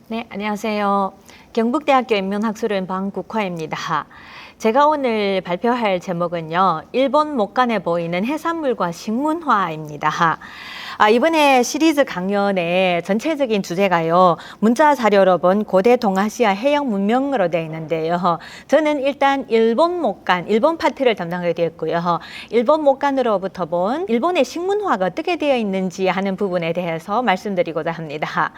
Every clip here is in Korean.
네, 안녕하세요. 경북대학교 인문학술은 방국화입니다. 제가 오늘 발표할 제목은요, 일본 목간에 보이는 해산물과 식문화입니다. 이번에 시리즈 강연의 전체적인 주제가요, 문자 자료로 본 고대 동아시아 해양 문명으로 되어 있는데요. 저는 일단 일본 목간, 일본 파트를 담당하게 되었고요. 일본 목간으로부터 본 일본의 식문화가 어떻게 되어 있는지 하는 부분에 대해서 말씀드리고자 합니다.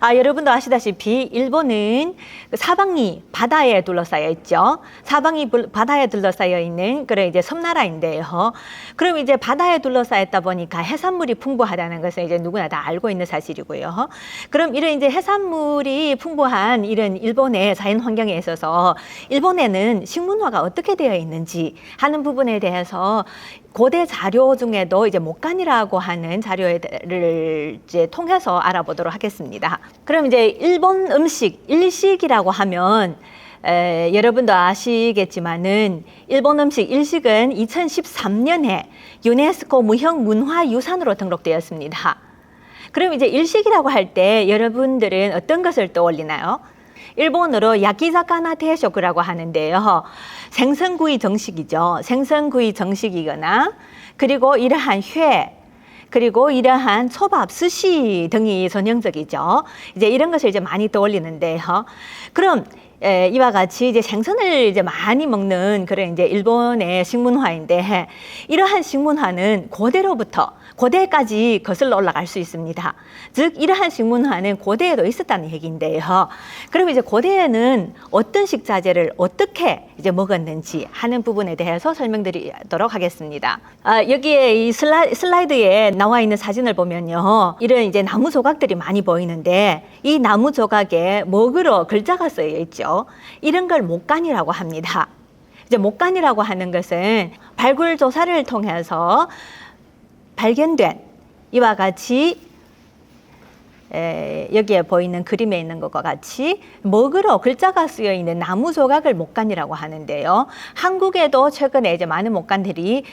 여러분도 아시다시피 일본은 사방이 바다에 둘러싸여 있죠. 사방이 바다에 둘러싸여 있는 그런 이제 섬나라인데요. 그럼 이제 바다에 둘러싸였다 보니까 해산물이 풍부하다는 것은 이제 누구나 다 알고 있는 사실이고요. 그럼 이런 이제 해산물이 풍부한 이런 일본의 자연 환경에 있어서 일본에는 식문화가 어떻게 되어 있는지 하는 부분에 대해서 고대 자료 중에도 이제 목간이라고 하는 자료를 이제 통해서 알아보도록 하겠습니다. 그럼 이제 일본 음식, 일식이라고 하면 여러분도 아시겠지만은 일본 음식 일식은 2013년에 유네스코 무형문화유산으로 등록되었습니다. 그럼 이제 일식이라고 할 때 여러분들은 어떤 것을 떠올리나요? 일본어로 야키자카나 대쇼크라고 하는데요. 생선구이 정식이죠. 생선구이 정식이거나 그리고 이러한 회, 그리고 이러한 초밥, 스시 등이 전형적이죠. 이제 이런 것을 이제 많이 떠올리는데요. 그럼 이와 같이 이제 생선을 이제 많이 먹는 그런 이제 일본의 식문화인데, 이러한 식문화는 고대까지 거슬러 올라갈 수 있습니다. 즉 이러한 식문화는 고대에도 있었다는 얘기인데요. 그럼 이제 고대에는 어떤 식자재를 어떻게 이제 먹었는지 하는 부분에 대해서 설명드리도록 하겠습니다. 여기에 이 슬라이드에 나와 있는 사진을 보면요, 이런 이제 나무 조각들이 많이 보이는데 이 나무 조각에 먹으로 글자가 쓰여 있죠. 이런 걸 목간이라고 합니다. 이제 목간이라고 하는 것은 발굴 조사를 통해서 발견된 이와 같이 여기에 보이는 그림에 있는 것과 같이 먹으로 글자가 쓰여 있는 나무 조각을 목간이라고 하는데요. 한국에도 최근에 이제 많은 목간들이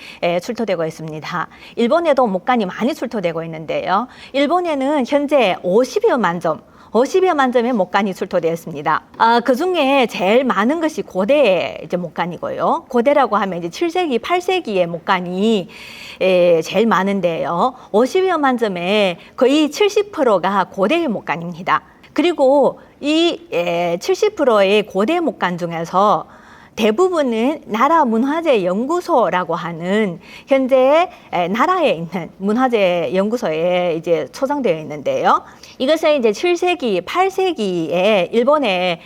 출토되고 있습니다. 일본에도 목간이 많이 출토되고 있는데요. 일본에는 현재 50여 만 점의 목간이 출토되었습니다. 그 중에 제일 많은 것이 고대의 이제 목간이고요. 고대라고 하면 이제 7세기, 8세기의 목간이 제일 많은데요. 50여 만 점의 거의 70%가 고대의 목간입니다. 그리고 이 70%의 고대 목간 중에서 대부분은 나라문화재연구소라고 하는 현재 나라에 있는 문화재 연구소에 이제 소장되어 있는데요. 이것은 이제 7세기, 8세기에 일본의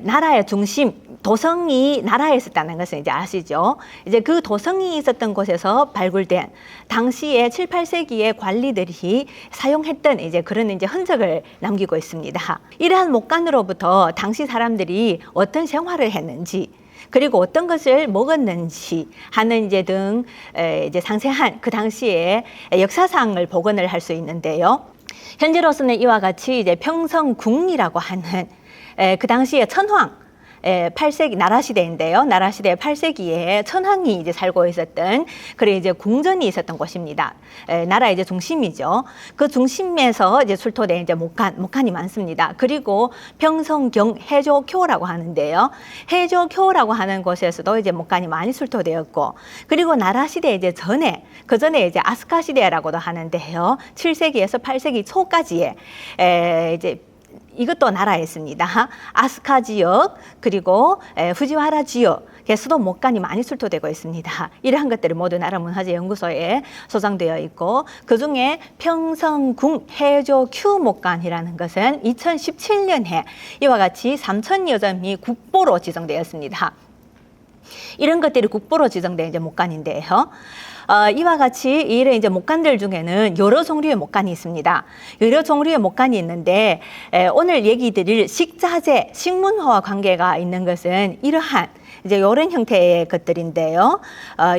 나라의 중심, 도성이 나라에 있었다는 것은 이제 아시죠? 이제 그 도성이 있었던 곳에서 발굴된 당시에 7, 8세기의 관리들이 사용했던 이제 그런 이제 흔적을 남기고 있습니다. 이러한 목간으로부터 당시 사람들이 어떤 생활을 했는지, 그리고 어떤 것을 먹었는지 하는 이제 등 이제 상세한 그 당시의 역사상을 복원을 할 수 있는데요. 현재로서는 이와 같이 이제 평성궁이라고 하는 그 당시의 천황, 8세기 나라 시대인데요. 나라 시대 8세기에 천황이 이제 살고 있었던 그래 이제 궁전이 있었던 곳입니다. 나라의 이제 중심이죠. 그 중심에서 이제 출토된 이제 목간이 많습니다. 그리고 평성경 해조교라고 하는데요. 해조교라고 하는 곳에서도 이제 목간이 많이 출토되었고, 그리고 나라 시대 이제 그 전에 이제 아스카 시대라고도 하는데요. 7세기에서 8세기 초까지의 이제 이것도 나라에 있습니다. 아스카 지역, 그리고 후지와라 지역에서도 목간이 많이 출토되고 있습니다. 이러한 것들이 모두 나라문화재연구소에 소장되어 있고, 그중에 평성궁 해조큐 목간이라는 것은 2017년에 이와 같이 3,000여 점이 국보로 지정되었습니다. 이런 것들이 국보로 지정된 이제 목간인데요. 이와 같이 이런 이제 목간들 중에는 여러 종류의 목간이 있습니다. 여러 종류의 목간이 있는데 오늘 얘기 드릴 식자재, 식문화와 관계가 있는 것은 이러한 이제 이런 형태의 것들인데요.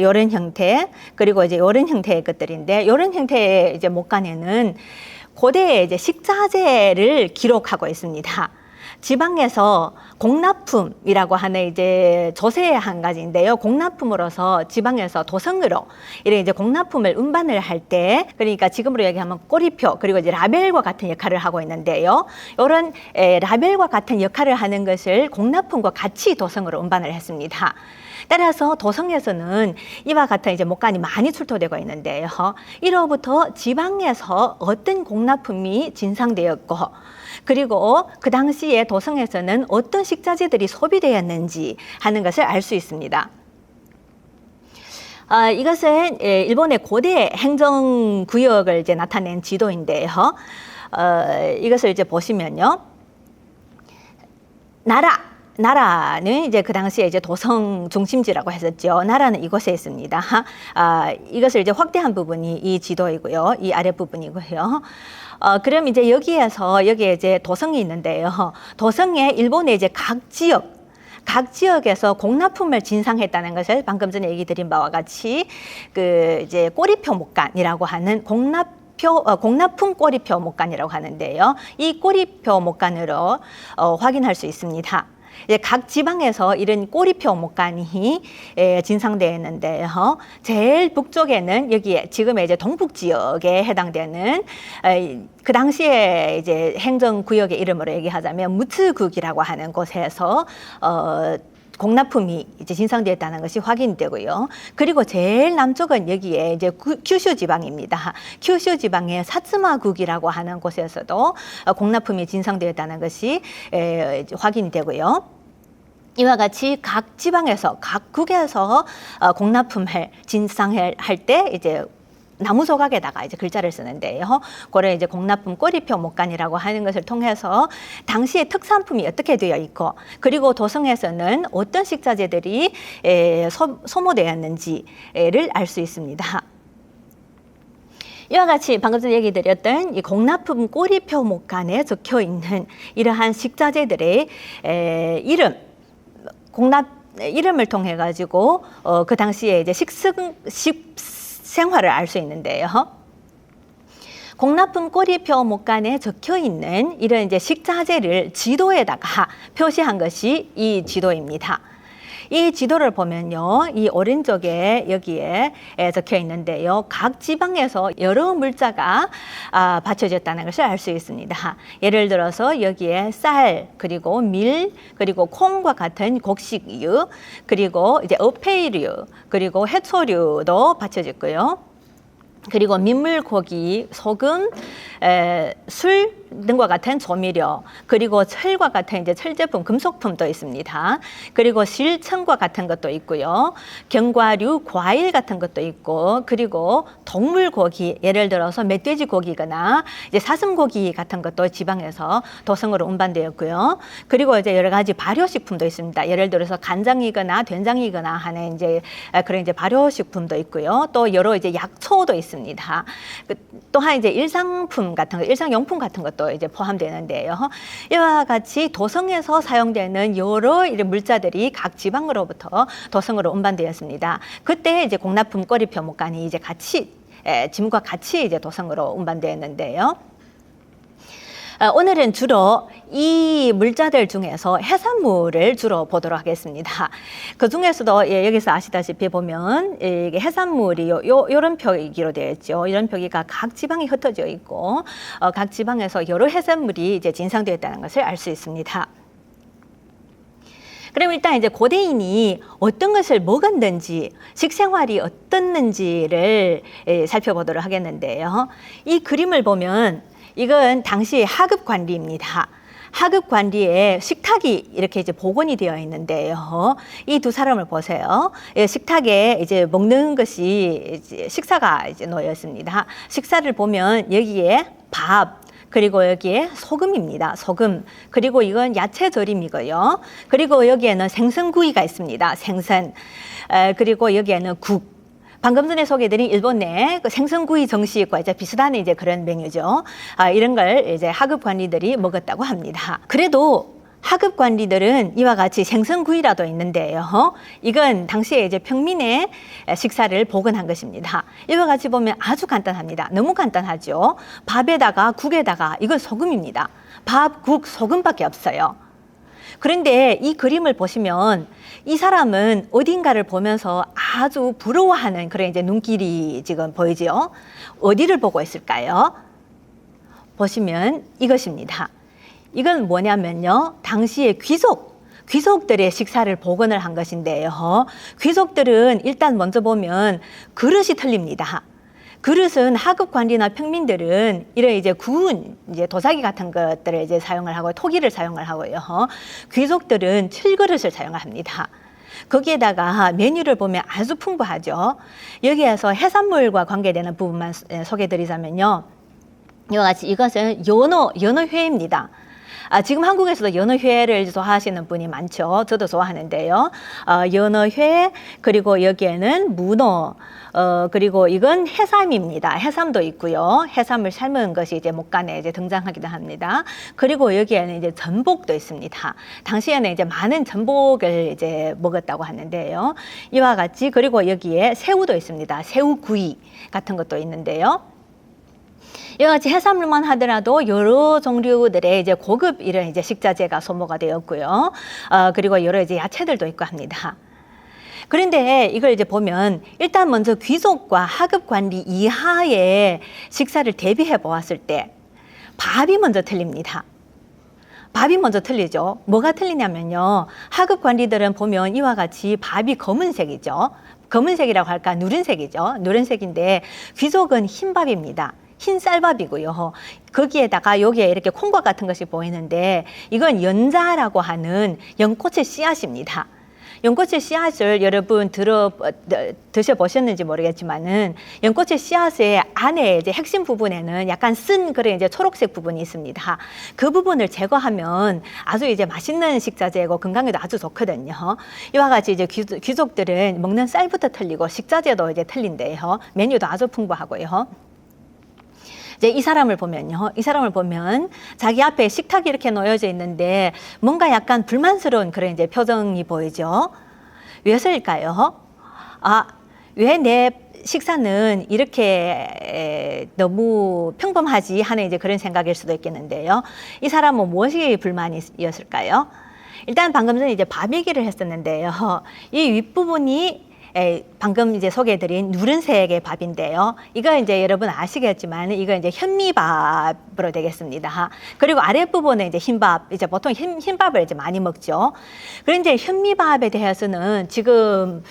이런 형태, 그리고 이제 이런 형태의 것들인데, 이런 형태의 이제 목간에는 고대의 이제 식자재를 기록하고 있습니다. 지방에서 공납품이라고 하는 이제 조세의 한 가지인데요. 공납품으로서 지방에서 도성으로 이런 이제 공납품을 운반을 할 때, 그러니까 지금으로 얘기하면 꼬리표 그리고 이제 라벨과 같은 역할을 하고 있는데요. 이런 라벨과 같은 역할을 하는 것을 공납품과 같이 도성으로 운반을 했습니다. 따라서 도성에서는 이와 같은 이제 목간이 많이 출토되고 있는데요. 이로부터 지방에서 어떤 공납품이 진상되었고, 그리고 그 당시에 도성에서는 어떤 식자재들이 소비되었는지 하는 것을 알 수 있습니다. 이것은 일본의 고대 행정구역을 이제 나타낸 지도인데요. 이것을 이제 보시면요. 나라는 이제 그 당시에 이제 도성 중심지라고 했었죠. 나라는 이곳에 있습니다. 이것을 이제 확대한 부분이 이 지도이고요. 이 아래 부분이고요. 그럼 이제 여기에 이제 도성이 있는데요. 도성에 일본의 이제 각 지역에서 공납품을 진상했다는 것을 방금 전에 얘기 드린 바와 같이 그 이제 꼬리표 목간이라고 하는 공납품 꼬리표 목간이라고 하는데요. 이 꼬리표 목간으로 확인할 수 있습니다. 각 지방에서 이런 꼬리표 목간이 진상되어 있는데요. 제일 북쪽에는 여기에 지금의 이제 동북 지역에 해당되는 그 당시에 이제 행정구역의 이름으로 얘기하자면 무츠국이라고 하는 곳에서 공납품이 이제 진상되었다는 것이 확인되고요. 그리고 제일 남쪽은 여기에 이제 규슈 지방입니다. 규슈 지방의 사츠마국이라고 하는 곳에서도 공납품이 진상되었다는 것이 확인이 되고요. 이와 같이 각 지방에서, 각 국에서 공납품을 진상할 때 이제 나무 조각에다가 이제 글자를 쓰는데요. 그걸 이제 공납품 꼬리표 목간이라고 하는 것을 통해서 당시의 특산품이 어떻게 되어 있고, 그리고 도성에서는 어떤 식자재들이 소모되었는지를 알 수 있습니다. 이와 같이 방금 전에 얘기 드렸던 이 공납품 꼬리표 목간에 적혀 있는 이러한 식자재들의 이름을 통해 가지고 그 당시에 이제 식생활을 알 수 있는데요. 공납품 꼬리표 목간에 적혀 있는 이런 이제 식자재를 지도에다가 표시한 것이 이 지도입니다. 이 지도를 보면요, 이 오른쪽에 여기에 적혀 있는데요. 각 지방에서 여러 물자가 받쳐졌다는 것을 알 수 있습니다. 예를 들어서 여기에 쌀, 그리고 밀, 그리고 콩과 같은 곡식류, 그리고 이제 어패류, 그리고 해초류도 받쳐졌고요. 그리고 민물고기, 소금, 술 등과 같은 조미료, 그리고 철과 같은 이제 철제품, 금속품도 있습니다. 그리고 실청과 같은 것도 있고요. 견과류, 과일 같은 것도 있고, 그리고 동물고기, 예를 들어서 멧돼지 고기거나 이제 사슴고기 같은 것도 지방에서 도성으로 운반되었고요. 그리고 이제 여러 가지 발효식품도 있습니다. 예를 들어서 간장이거나 된장이거나 하는 이제 그런 이제 발효식품도 있고요. 또 여러 이제 약초도 있습니다. 또한 이제 일상품 같은 거, 일상용품 같은 것도 이제 포함되는데요. 이와 같이 도성에서 사용되는 여러 이런 물자들이 각 지방으로부터 도성으로 운반되었습니다. 그때 이제 공납품 꼬리표 목간이 이제 같이 짐과 같이 이제 도성으로 운반되었는데요. 오늘은 주로 이 물자들 중에서 해산물을 주로 보도록 하겠습니다. 그 중에서도 여기서 아시다시피 보면 이게 해산물이 요런 표기로 되어 있죠. 이런 표기가 각 지방에 흩어져 있고 각 지방에서 여러 해산물이 이제 진상되었다는 것을 알 수 있습니다. 그럼 일단 이제 고대인이 어떤 것을 먹었는지, 식생활이 어떻는지를 살펴보도록 하겠는데요. 이 그림을 보면 이건 당시 하급 관리입니다. 하급 관리에 식탁이 이렇게 이제 복원이 되어 있는데요. 이 두 사람을 보세요. 식탁에 이제 먹는 것이 이제 식사가 이제 놓여 있습니다. 식사를 보면 여기에 밥, 그리고 여기에 소금입니다. 소금. 그리고 이건 야채 절임이고요. 그리고 여기에는 생선구이가 있습니다. 생선. 그리고 여기에는 국. 방금 전에 소개해드린 일본 내 그 생선구이 정식과 이제 비슷한 이제 그런 메뉴죠. 이런 걸 이제 하급 관리들이 먹었다고 합니다. 그래도 하급 관리들은 이와 같이 생선구이라도 있는데요. 이건 당시에 이제 평민의 식사를 복원한 것입니다. 이와 같이 보면 아주 간단합니다. 너무 간단하죠. 밥에다가 국에다가 이건 소금입니다. 밥, 국, 소금밖에 없어요. 그런데 이 그림을 보시면 이 사람은 어딘가를 보면서 아주 부러워하는 그런 이제 눈길이 지금 보이죠. 어디를 보고 있을까요? 보시면 이것입니다. 이건 뭐냐면요. 당시의 귀족들의 식사를 복원을 한 것인데요. 귀족들은 일단 먼저 보면 그릇이 틀립니다. 그릇은 하급 관리나 평민들은 이런 이제 구운 이제 도자기 같은 것들을 이제 사용을 하고 토기를 사용을 하고요. 귀족들은 칠그릇을 사용을 합니다. 거기에다가 메뉴를 보면 아주 풍부하죠. 여기에서 해산물과 관계되는 부분만 소개해드리자면요. 이와 같이 이것은 연어회입니다. 지금 한국에서도 연어회를 좋아하시는 분이 많죠. 저도 좋아하는데요. 연어회, 그리고 여기에는 문어, 그리고 이건 해삼입니다. 해삼도 있고요. 해삼을 삶은 것이 이제 목간에 이제 등장하기도 합니다. 그리고 여기에는 이제 전복도 있습니다. 당시에는 이제 많은 전복을 이제 먹었다고 하는데요. 이와 같이, 그리고 여기에 새우도 있습니다. 새우구이 같은 것도 있는데요. 이와 같이 해산물만 하더라도 여러 종류들의 이제 고급 이런 이제 식자재가 소모가 되었고요. 그리고 여러 이제 야채들도 있고 합니다. 그런데 이걸 이제 보면 일단 먼저 귀족과 하급 관리 이하의 식사를 대비해 보았을 때 밥이 먼저 틀립니다. 밥이 먼저 틀리죠. 뭐가 틀리냐면요. 하급 관리들은 보면 이와 같이 밥이 검은색이죠. 검은색이라고 할까? 누른색이죠. 누른색인데 귀족은 흰밥입니다. 흰 쌀밥이고요. 거기에다가 여기에 이렇게 콩과 같은 것이 보이는데 이건 연자라고 하는 연꽃의 씨앗입니다. 연꽃의 씨앗을 여러분 드셔보셨는지 모르겠지만은 연꽃의 씨앗의 안에 이제 핵심 부분에는 약간 쓴 그런 이제 초록색 부분이 있습니다. 그 부분을 제거하면 아주 이제 맛있는 식자재고 건강에도 아주 좋거든요. 이와 같이 이제 귀족들은 먹는 쌀부터 틀리고 식자재도 이제 틀린데요. 메뉴도 아주 풍부하고요. 이제 이 사람을 보면요. 이 사람을 보면 자기 앞에 식탁이 이렇게 놓여져 있는데 뭔가 약간 불만스러운 그런 이제 표정이 보이죠. 왜서일까요? 왜 내 식사는 이렇게 너무 평범하지 하는 이제 그런 생각일 수도 있겠는데요. 이 사람은 무엇이 불만이었을까요? 일단 방금 전에 이제 밥 얘기를 했었는데요. 이 윗부분이 방금 이제 소개해드린 누른색의 밥인데요. 이거 이제 여러분 아시겠지만 이거 이제 현미밥으로 되겠습니다. 그리고 아랫부분은 이제 흰밥, 이제 보통 흰밥을 이제 많이 먹죠. 그런데 현미밥에 대해서는 지금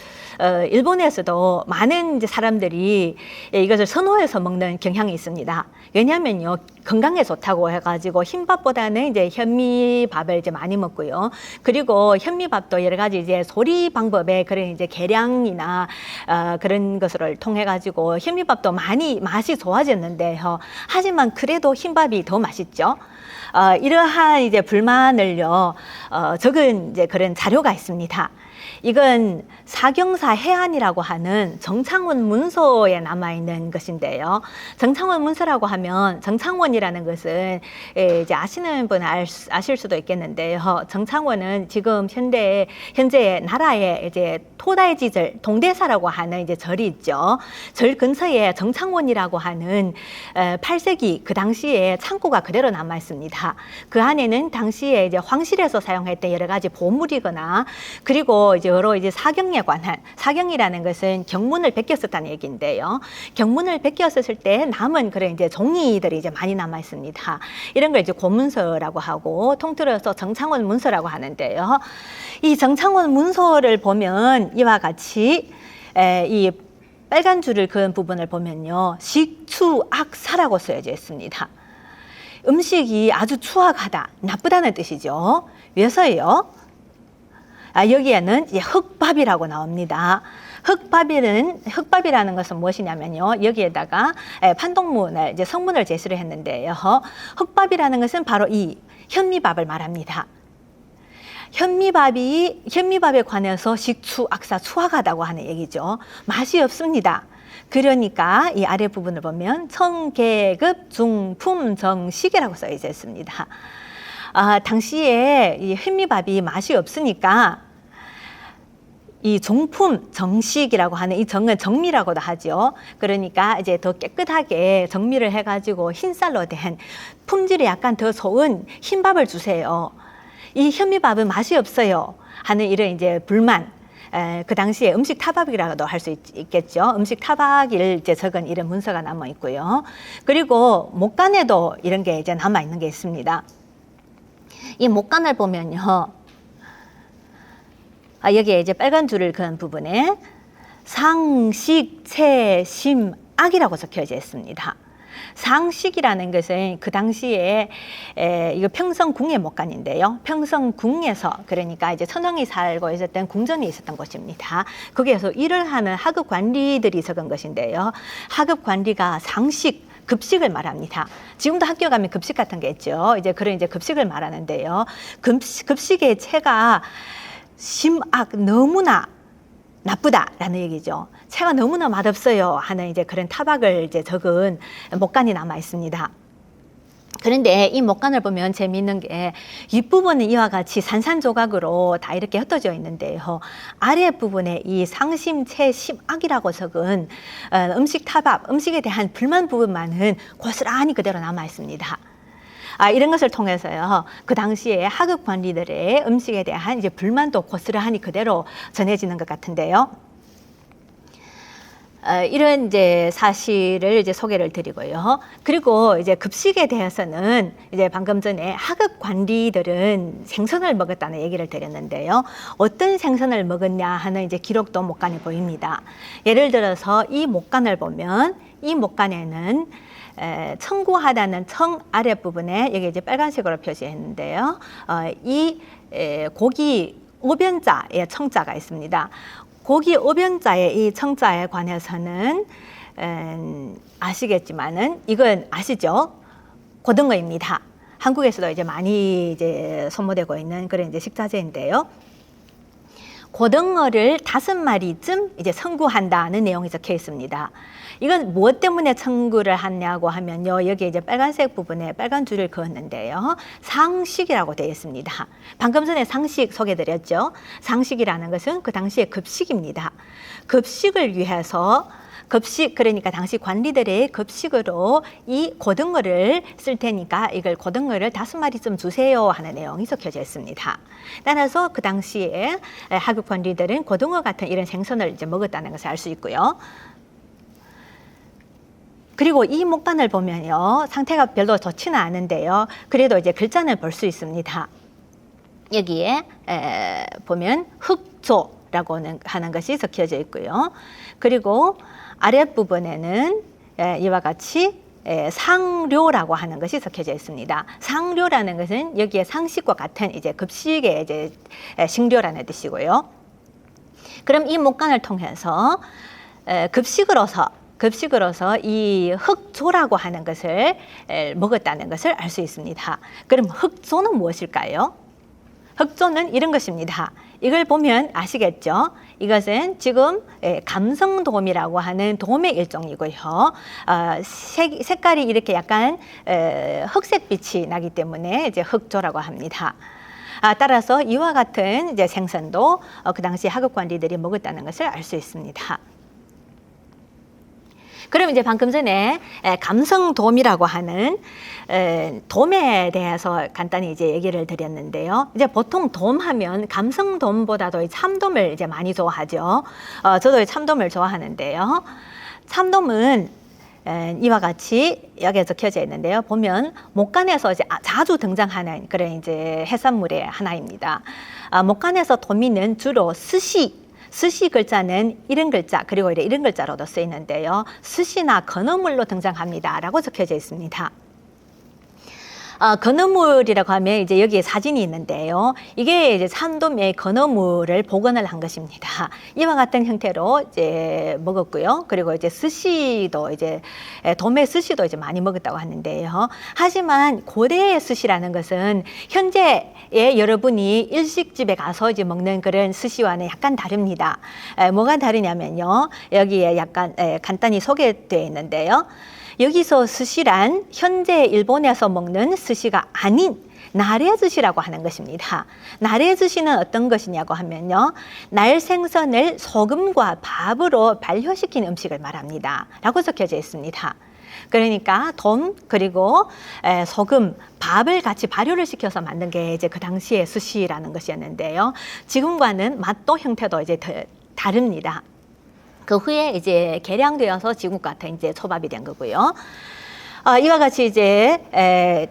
일본에서도 많은 이제 사람들이 이것을 선호해서 먹는 경향이 있습니다. 왜냐하면요, 건강에 좋다고 해가지고 흰밥보다는 이제 현미밥을 이제 많이 먹고요. 그리고 현미밥도 여러 가지 이제 조리 방법의 그런 이제 계량이나 그런 것을 통해 가지고 현미밥도 많이 맛이 좋아졌는데요. 하지만 그래도 흰밥이 더 맛있죠. 이러한 이제 불만을요 적은 이제 그런 자료가 있습니다. 이건 사경사 해안이라고 하는 정창원 문서에 남아있는 것인데요. 정창원 문서라고 하면 정창원이라는 것은 이제 아시는 분은 아실 수도 있겠는데요. 정창원은 지금 현재 나라에 이제 토다이지절 동대사라고 하는 이제 절이 있죠. 절 근처에 정창원이라고 하는 8세기 그 당시에 창고가 그대로 남아 있습니다. 그 안에는 당시에 이제 황실에서 사용했던 여러 가지 보물이거나 그리고 이제 여러 이제 사경에 관한 사경이라는 것은 경문을 베꼈었다는 얘기인데요. 경문을 베꼈었을 때 남은 그런 이제 종이들이 이제 많이 남아 있습니다. 이런 걸 이제 고문서라고 하고 통틀어서 정창원 문서라고 하는데요. 이 정창원 문서를 보면 이와 같이 이 빨간 줄을 그은 부분을 보면요. 식추악사라고 쓰여져 있습니다. 음식이 아주 추악하다, 나쁘다는 뜻이죠. 왜서요? 여기에는 이제 흙밥이라고 나옵니다. 흙밥이라는 것은 무엇이냐면요. 여기에다가 판독문을, 이제 성문을 제시를 했는데요. 흙밥이라는 것은 바로 이 현미밥을 말합니다. 현미밥에 관해서 식추악사 추악하다고 하는 얘기죠. 맛이 없습니다. 그러니까 이 아래 부분을 보면 청계급 중품 정식이라고 써져 있습니다. 당시에 이 현미밥이 맛이 없으니까 이 종품 정식이라고 하는 이 정은 정미라고도 하죠. 그러니까 이제 더 깨끗하게 정미를 해가지고 흰쌀로 된 품질이 약간 더 좋은 흰밥을 주세요. 이 현미밥은 맛이 없어요 하는 이런 이제 불만. 그 당시에 음식 타박이라고도 할 수 있겠죠. 음식 타박을 이제 적은 이런 문서가 남아 있고요. 그리고 목간에도 이런 게 이제 남아 있는 게 있습니다. 이 목간을 보면요. 여기에 이제 빨간 줄을 그은 부분에 상식, 체, 심, 악이라고 적혀져 있습니다. 상식이라는 것은 그 당시에 이거 평성궁의 목간인데요. 평성궁에서 그러니까 이제 천황이 살고 있었던 궁전이 있었던 곳입니다. 거기에서 일을 하는 하급 관리들이 적은 것인데요. 하급 관리가 상식, 급식을 말합니다. 지금도 학교 가면 급식 같은 게 있죠. 이제 그런 이제 급식을 말하는데요. 급식의 체가 심악 너무나 나쁘다라는 얘기죠. 체가 너무나 맛없어요 하는 이제 그런 타박을 이제 적은 목간이 남아 있습니다. 그런데 이 목간을 보면 재미있는 게 윗부분은 이와 같이 산산조각으로 다 이렇게 흩어져 있는데요. 아랫부분에 이 상심, 체, 심악이라고 적은 음식 타박, 음식에 대한 불만 부분만은 고스란히 그대로 남아 있습니다. 이런 것을 통해서요, 그 당시에 하급 관리들의 음식에 대한 이제 불만도 고스란히 그대로 전해지는 것 같은데요. 이런 이제 사실을 이제 소개를 드리고요. 그리고 이제 급식에 대해서는 이제 방금 전에 하급 관리들은 생선을 먹었다는 얘기를 드렸는데요. 어떤 생선을 먹었냐 하는 이제 기록도 목간에 보입니다. 예를 들어서 이 목간을 보면 이 목간에는 청구하다는 청 아랫부분에 여기 이제 빨간색으로 표시했는데요. 이 고기 오변자의 청자가 있습니다. 고기 오변자의 이 청자에 관해서는 아시겠지만은 이건 아시죠? 고등어입니다. 한국에서도 이제 많이 이제 소모되고 있는 그런 이제 식자재인데요. 고등어를 5마리쯤 이제 청구한다는 내용이 적혀 있습니다. 이건 무엇 때문에 청구를 하냐고 하면요. 여기 이제 빨간색 부분에 빨간 줄을 그었는데요. 상식이라고 되어 있습니다. 방금 전에 상식 소개드렸죠. 상식이라는 것은 그 당시의 급식입니다. 급식을 위해서 급식, 그러니까 당시 관리들의 급식으로 이 고등어를 쓸 테니까 이걸 고등어를 5마리쯤 주세요 하는 내용이 적혀져 있습니다. 따라서 그 당시에 하급 관리들은 고등어 같은 이런 생선을 이제 먹었다는 것을 알 수 있고요. 그리고 이 목간을 보면요, 상태가 별로 좋지는 않은데요. 그래도 이제 글자는 볼 수 있습니다. 여기에 보면 흑조라고 하는 것이 적혀져 있고요. 그리고 아랫부분에는 이와 같이 상료라고 하는 것이 적혀져 있습니다. 상료라는 것은 여기에 상식과 같은 이제 급식의 이제 식료라는 뜻이고요. 그럼 이 목간을 통해서 급식으로서 이 흑조라고 하는 것을 먹었다는 것을 알 수 있습니다. 그럼 흑조는 무엇일까요? 흑조는 이런 것입니다. 이걸 보면 아시겠죠? 이것은 지금 감성돔이라고 하는 돔의 일종이고요. 색깔이 이렇게 약간 흑색빛이 나기 때문에 이제 흑조라고 합니다. 따라서 이와 같은 이제 생선도 그 당시 하급 관리들이 먹었다는 것을 알 수 있습니다. 그럼 이제 방금 전에 감성돔이라고 하는 돔에 대해서 간단히 이제 얘기를 드렸는데요. 이제 보통 돔 하면 감성돔보다도 참돔을 이제 많이 좋아하죠. 저도 참돔을 좋아하는데요. 참돔은 이와 같이 여기에 적혀져 있는데요. 보면 목간에서 이제 자주 등장하는 그런 이제 해산물의 하나입니다. 목간에서 도미는 주로 스시 글자는 이런 글자, 그리고 이런 글자로도 쓰이는데요. 스시나 건어물로 등장합니다 라고 적혀져 있습니다. 건어물이라고 하면 이제 여기에 사진이 있는데요. 이게 이제 참돔의 건어물을 복원을 한 것입니다. 이와 같은 형태로 이제 먹었고요. 그리고 이제 스시도 이제 돔의 스시도 이제 많이 먹었다고 하는데요. 하지만 고대의 스시라는 것은 현재의 여러분이 일식집에 가서 이제 먹는 그런 스시와는 약간 다릅니다. 뭐가 다르냐면요. 여기에 약간 간단히 소개되어 있는데요. 여기서 스시란 현재 일본에서 먹는 스시가 아닌 나래젓이라고 하는 것입니다. 나래젓이는 어떤 것이냐고 하면요, 날 생선을 소금과 밥으로 발효시킨 음식을 말합니다 라고 적혀져 있습니다. 그러니까 돔 그리고 소금, 밥을 같이 발효를 시켜서 만든 게 이제 그 당시에 스시라는 것이었는데요. 지금과는 맛도 형태도 이제 다릅니다. 그 후에 이제 개량되어서 지금 같은 이제 초밥이 된 거고요. 이와 같이 이제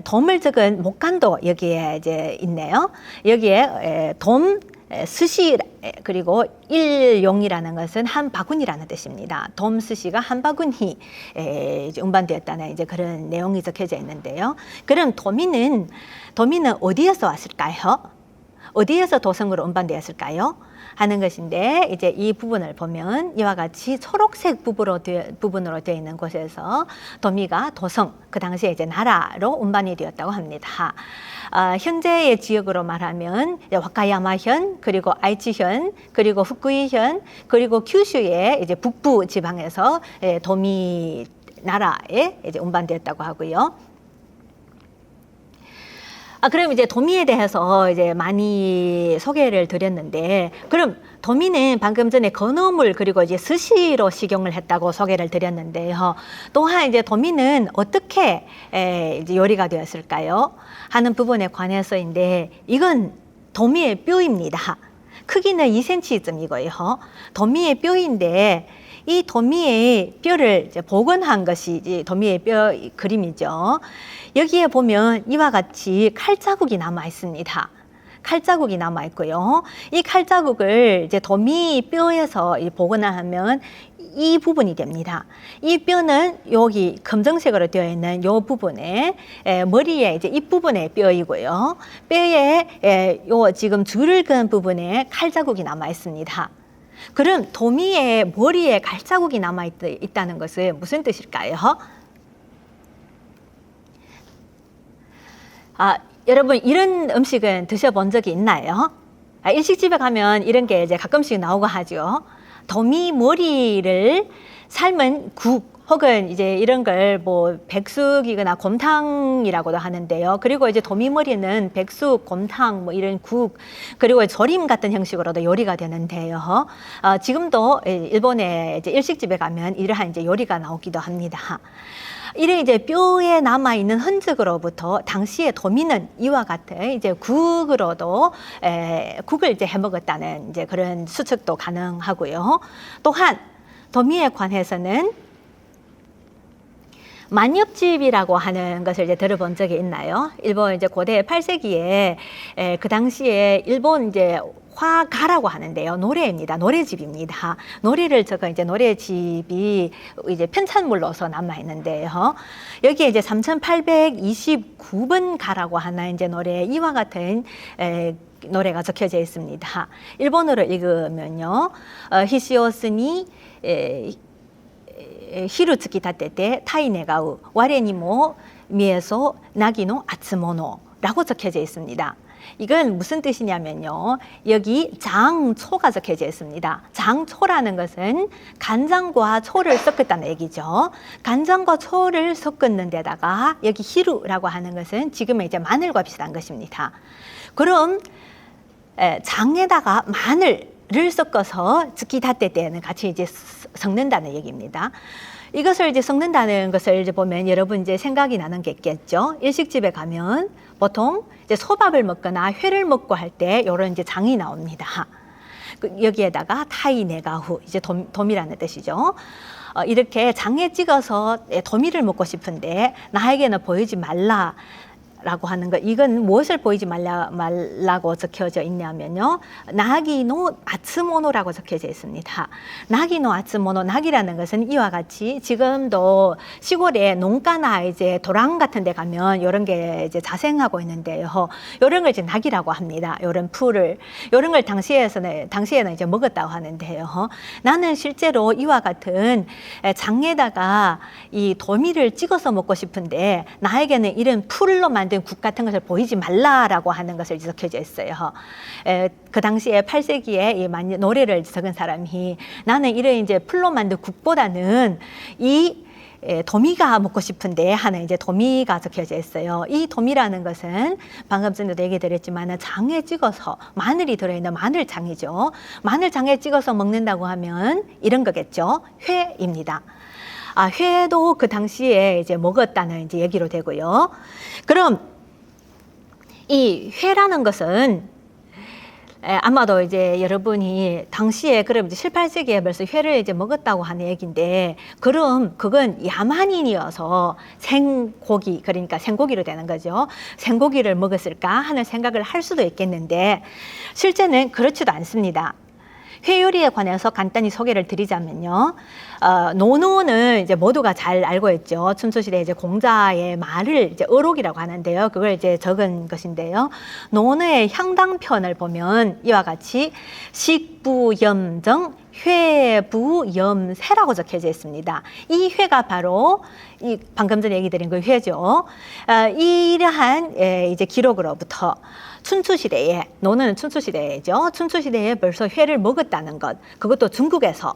돔을 적은 목간도 여기에 이제 있네요. 여기에 돔 스시 그리고 일용이라는 것은 한 바구니라는 뜻입니다. 돔 스시가 한 바구니 이제 운반되었다는 이제 그런 내용이 적혀져 있는데요. 그럼 도미는 어디에서 왔을까요? 어디에서 도성으로 운반되었을까요? 하는 것인데, 이제 이 부분을 보면 이와 같이 초록색 부분으로 되어 있는 곳에서 도미가 도성, 그 당시에 이제 나라로 운반이 되었다고 합니다. 현재의 지역으로 말하면 와카야마현, 그리고 아이치현, 그리고 후쿠이현, 그리고 큐슈의 이제 북부 지방에서 도미 나라에 이제 운반되었다고 하고요. 그럼 이제 도미에 대해서 이제 많이 소개를 드렸는데, 그럼 도미는 방금 전에 건어물 그리고 이제 스시로 식용을 했다고 소개를 드렸는데요. 또한 이제 도미는 어떻게 이제 요리가 되었을까요? 하는 부분에 관해서인데, 이건 도미의 뼈입니다. 크기는 2cm쯤이고요. 도미의 뼈인데, 이 도미의 뼈를 이제 복원한 것이 이제 도미의 뼈 그림이죠. 여기에 보면 이와 같이 칼자국이 남아 있습니다. 칼자국이 남아 있고요. 이 칼자국을 이제 도미 뼈에서 복원을 하면 이 부분이 됩니다. 이 뼈는 여기 검정색으로 되어 있는 이 부분에 머리에 이제 입부분의 뼈이고요. 뼈에 요 지금 줄을 그은 부분에 칼자국이 남아 있습니다. 그럼 도미의 머리에 칼자국이 남아 있다는 것은 무슨 뜻일까요? 여러분 이런 음식은 드셔본 적이 있나요? 일식집에 가면 이런 게 이제 가끔씩 나오고 하죠. 도미 머리를 삶은 국 혹은 이제 이런 걸 뭐 백숙이거나 곰탕이라고도 하는데요. 그리고 이제 도미 머리는 백숙, 곰탕 뭐 이런 국 그리고 조림 같은 형식으로도 요리가 되는데요. 지금도 일본의 이제 일식집에 가면 이러한 이제 요리가 나오기도 합니다. 이런 이제 뼈에 남아 있는 흔적으로부터 당시에 도미는 이와 같은 이제 국으로도 국을 이제 해 먹었다는 이제 그런 추측도 가능하고요. 또한 도미에 관해서는 만엽집이라고 하는 것을 이제 들어본 적이 있나요? 일본 이제 고대 8세기에 그 당시에 일본 이제 화가라고 하는데요. 노래입니다. 노래집입니다. 노래를 적은 이제 노래집이 이제 편찬물로서 남아 있는데요. 여기에 이제 3829번 가라고 하는 이제 노래 이와 같은 노래가 적혀져 있습니다. 일본어로 읽으면요. 히시오스니 히루츠키 타테테 타이네가우 와레니모 미에소 나기노 아츠모노라고 적혀져 있습니다. 이건 무슨 뜻이냐면요. 여기 장초가 적혀져 있습니다. 장초라는 것은 간장과 초를 섞었다는 얘기죠. 간장과 초를 섞는 데다가 여기 히루라고 하는 것은 지금의 이제 마늘과 비슷한 것입니다. 그럼 장에다가 마늘을 섞어서 즈키다테 때는 같이 이제 섞는다는 얘기입니다. 이것을 이제 섞는다는 것을 이제 보면 여러분 이제 생각이 나는 게 있겠죠. 일식집에 가면 보통 이제 소밥을 먹거나 회를 먹고 할 때 이런 이제 장이 나옵니다. 여기에다가 타이네가후 이제 도미라는 뜻이죠. 이렇게 장에 찍어서 도미를 먹고 싶은데 나에게는 보이지 말라. 라고 하는 것, 이건 무엇을 보이지 말라고 적혀져 있냐면요. 나기노 아츠모노라고 적혀져 있습니다. 나기노 아츠모노, 나기라는 것은 이와 같이 지금도 시골에 농가나 이제 도랑 같은 데 가면 이런 게 이제 자생하고 있는데요. 이런 걸 이제 나기라고 합니다. 이런 풀을. 이런 걸 당시에는 이제 먹었다고 하는데요. 나는 실제로 이와 같은 장에다가 이 도미를 찍어서 먹고 싶은데 나에게는 이런 풀로 만든 국 같은 것을 보이지 말라라고 하는 것을 적혀져 있어요. 그 당시에 8세기에 이 노래를 적은 사람이 나는 이런 이제 풀로 만든 국보다는 이 도미가 먹고 싶은데 하는 이제 도미가 적혀져 있어요. 이 도미라는 것은 방금 전에도 얘기 드렸지만 장에 찍어서 마늘이 들어있는 마늘장이죠. 마늘장에 찍어서 먹는다고 하면 이런 거겠죠. 회입니다. 회도 그 당시에 이제 먹었다는 이제 얘기로 되고요. 그럼 이 회라는 것은 아마도 이제 여러분이 당시에 그럼 이제 7, 8세기에 벌써 회를 이제 먹었다고 하는 얘기인데, 그럼 그건 야만인이어서 생고기, 그러니까 생고기로 되는 거죠. 생고기를 먹었을까 하는 생각을 할 수도 있겠는데, 실제는 그렇지도 않습니다. 회 요리에 관해서 간단히 소개를 드리자면요. 노노는 이제 모두가 잘 알고 있죠. 춘추시대 이제 공자의 말을 이제 어록이라고 하는데요. 그걸 이제 적은 것인데요. 노노의 향당편을 보면 이와 같이 식부염정 회부염세라고 적혀져 있습니다. 이 회가 바로 이 방금 전에 얘기 드린 그 회죠. 이러한 이제 기록으로부터 춘추시대에, 노는 춘추시대죠. 춘추시대에 벌써 회를 먹었다는 것, 그것도 중국에서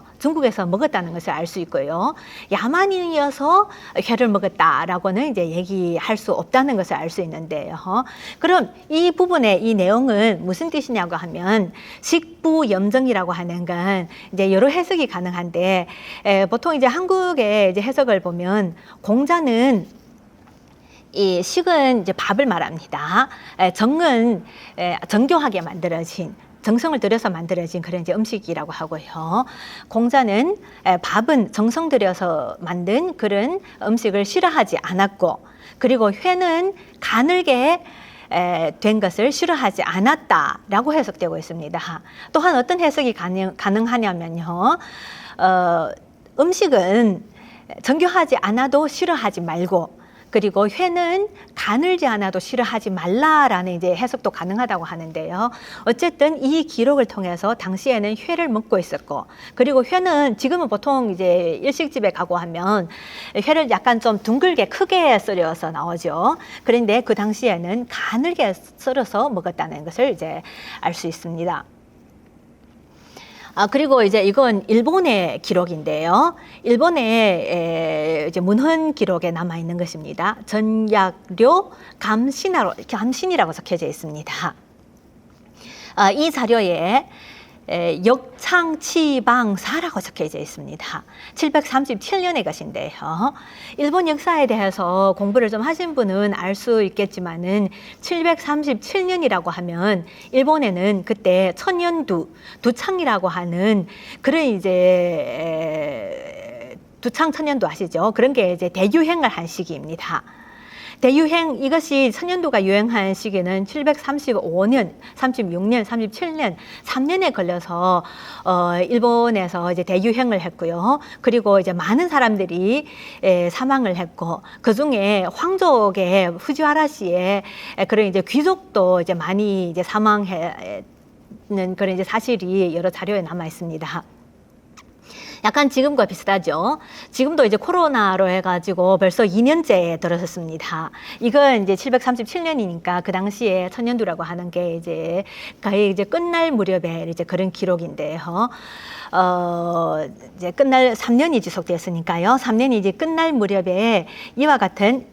먹었다는 것을 알 수 있고요. 야만인이어서 회를 먹었다라고는 이제 얘기할 수 없다는 것을 알 수 있는데요. 그럼 이 부분의 이 내용은 무슨 뜻이냐고 하면, 식부염정이라고 하는 건 이제 여러 해석이 가능한데, 보통 이제 한국의 이제 해석을 보면 공자는 이 식은 이제 밥을 말합니다. 정은 정교하게 만들어진, 정성을 들여서 만들어진 그런 이제 음식이라고 하고요. 공자는 밥은 정성 들여서 만든 그런 음식을 싫어하지 않았고, 그리고 회는 가늘게 된 것을 싫어하지 않았다라고 해석되고 있습니다. 또한 어떤 해석이 가능하냐면요. 음식은 정교하지 않아도 싫어하지 말고, 그리고 회는 가늘지 않아도 싫어하지 말라라는 이제 해석도 가능하다고 하는데요. 어쨌든 이 기록을 통해서 당시에는 회를 먹고 있었고, 그리고 회는 지금은 보통 이제 일식집에 가고 하면 회를 약간 좀 둥글게 크게 썰어서 나오죠. 그런데 그 당시에는 가늘게 썰어서 먹었다는 것을 이제 알 수 있습니다. 그리고 이제 이건 일본의 기록인데요. 일본의 이제 문헌 기록에 남아 있는 것입니다. 전약료 감신이라고 적혀져 있습니다. 이 자료에 역창치방사라고 적혀져 있습니다. 737년의 것인데요. 일본 역사에 대해서 공부를 좀 하신 분은 알 수 있겠지만은 737년이라고 하면 일본에는 그때 천년두, 두창이라고 하는 그런 이제 두창 천년두 아시죠? 그런 게 이제 대유행을 한 시기입니다. 대유행, 이것이 천년두가 유행한 시기는 735년, 36년, 37년, 3년에 걸려서 일본에서 이제 대유행을 했고요. 그리고 이제 많은 사람들이 사망을 했고, 그 중에 황족의 후지와라시의 그런 이제 귀족도 이제 많이 이제 사망했는 그런 이제 사실이 여러 자료에 남아 있습니다. 약간 지금과 비슷하죠. 지금도 이제 코로나로 해가지고 벌써 2년째에 들어섰습니다. 이건 이제 737년이니까 그 당시에 천년두라고 하는 게 이제 거의 이제 끝날 무렵에 이제 그런 기록인데요. 이제 끝날 3년이 지속됐으니까요. 3년이 이제 끝날 무렵에 이와 같은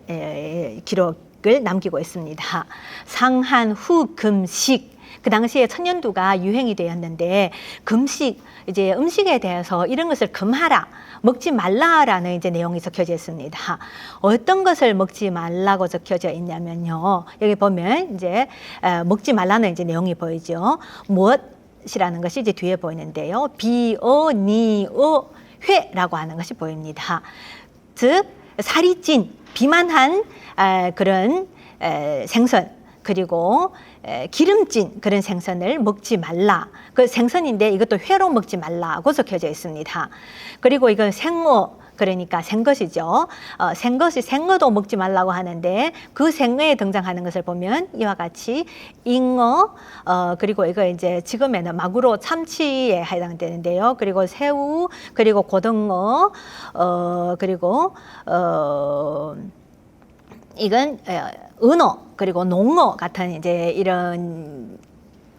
기록을 남기고 있습니다. 상한 후 금식. 그 당시에 천년두가 유행이 되었는데, 금식, 이제 음식에 대해서 이런 것을 금하라, 먹지 말라라는 이제 내용이 적혀져 있습니다. 어떤 것을 먹지 말라고 적혀져 있냐면요. 여기 보면 이제 먹지 말라는 이제 내용이 보이죠. 무엇이라는 것이 이제 뒤에 보이는데요. 비어, 니어, 회라고 하는 것이 보입니다. 즉, 살이 찐, 비만한 그런 생선, 그리고 기름진 그런 생선을 먹지 말라. 그 생선인데 이것도 회로 먹지 말라고 적혀져 있습니다. 그리고 이건 생어, 그러니까 생것이죠. 생어도 먹지 말라고 하는데, 그 생어에 등장하는 것을 보면 이와 같이 잉어, 그리고 이거 이제 지금에는 마구로 참치에 해당되는데요. 그리고 새우, 그리고 고등어, 그리고 이건 은어, 그리고 농어 같은 이제 이런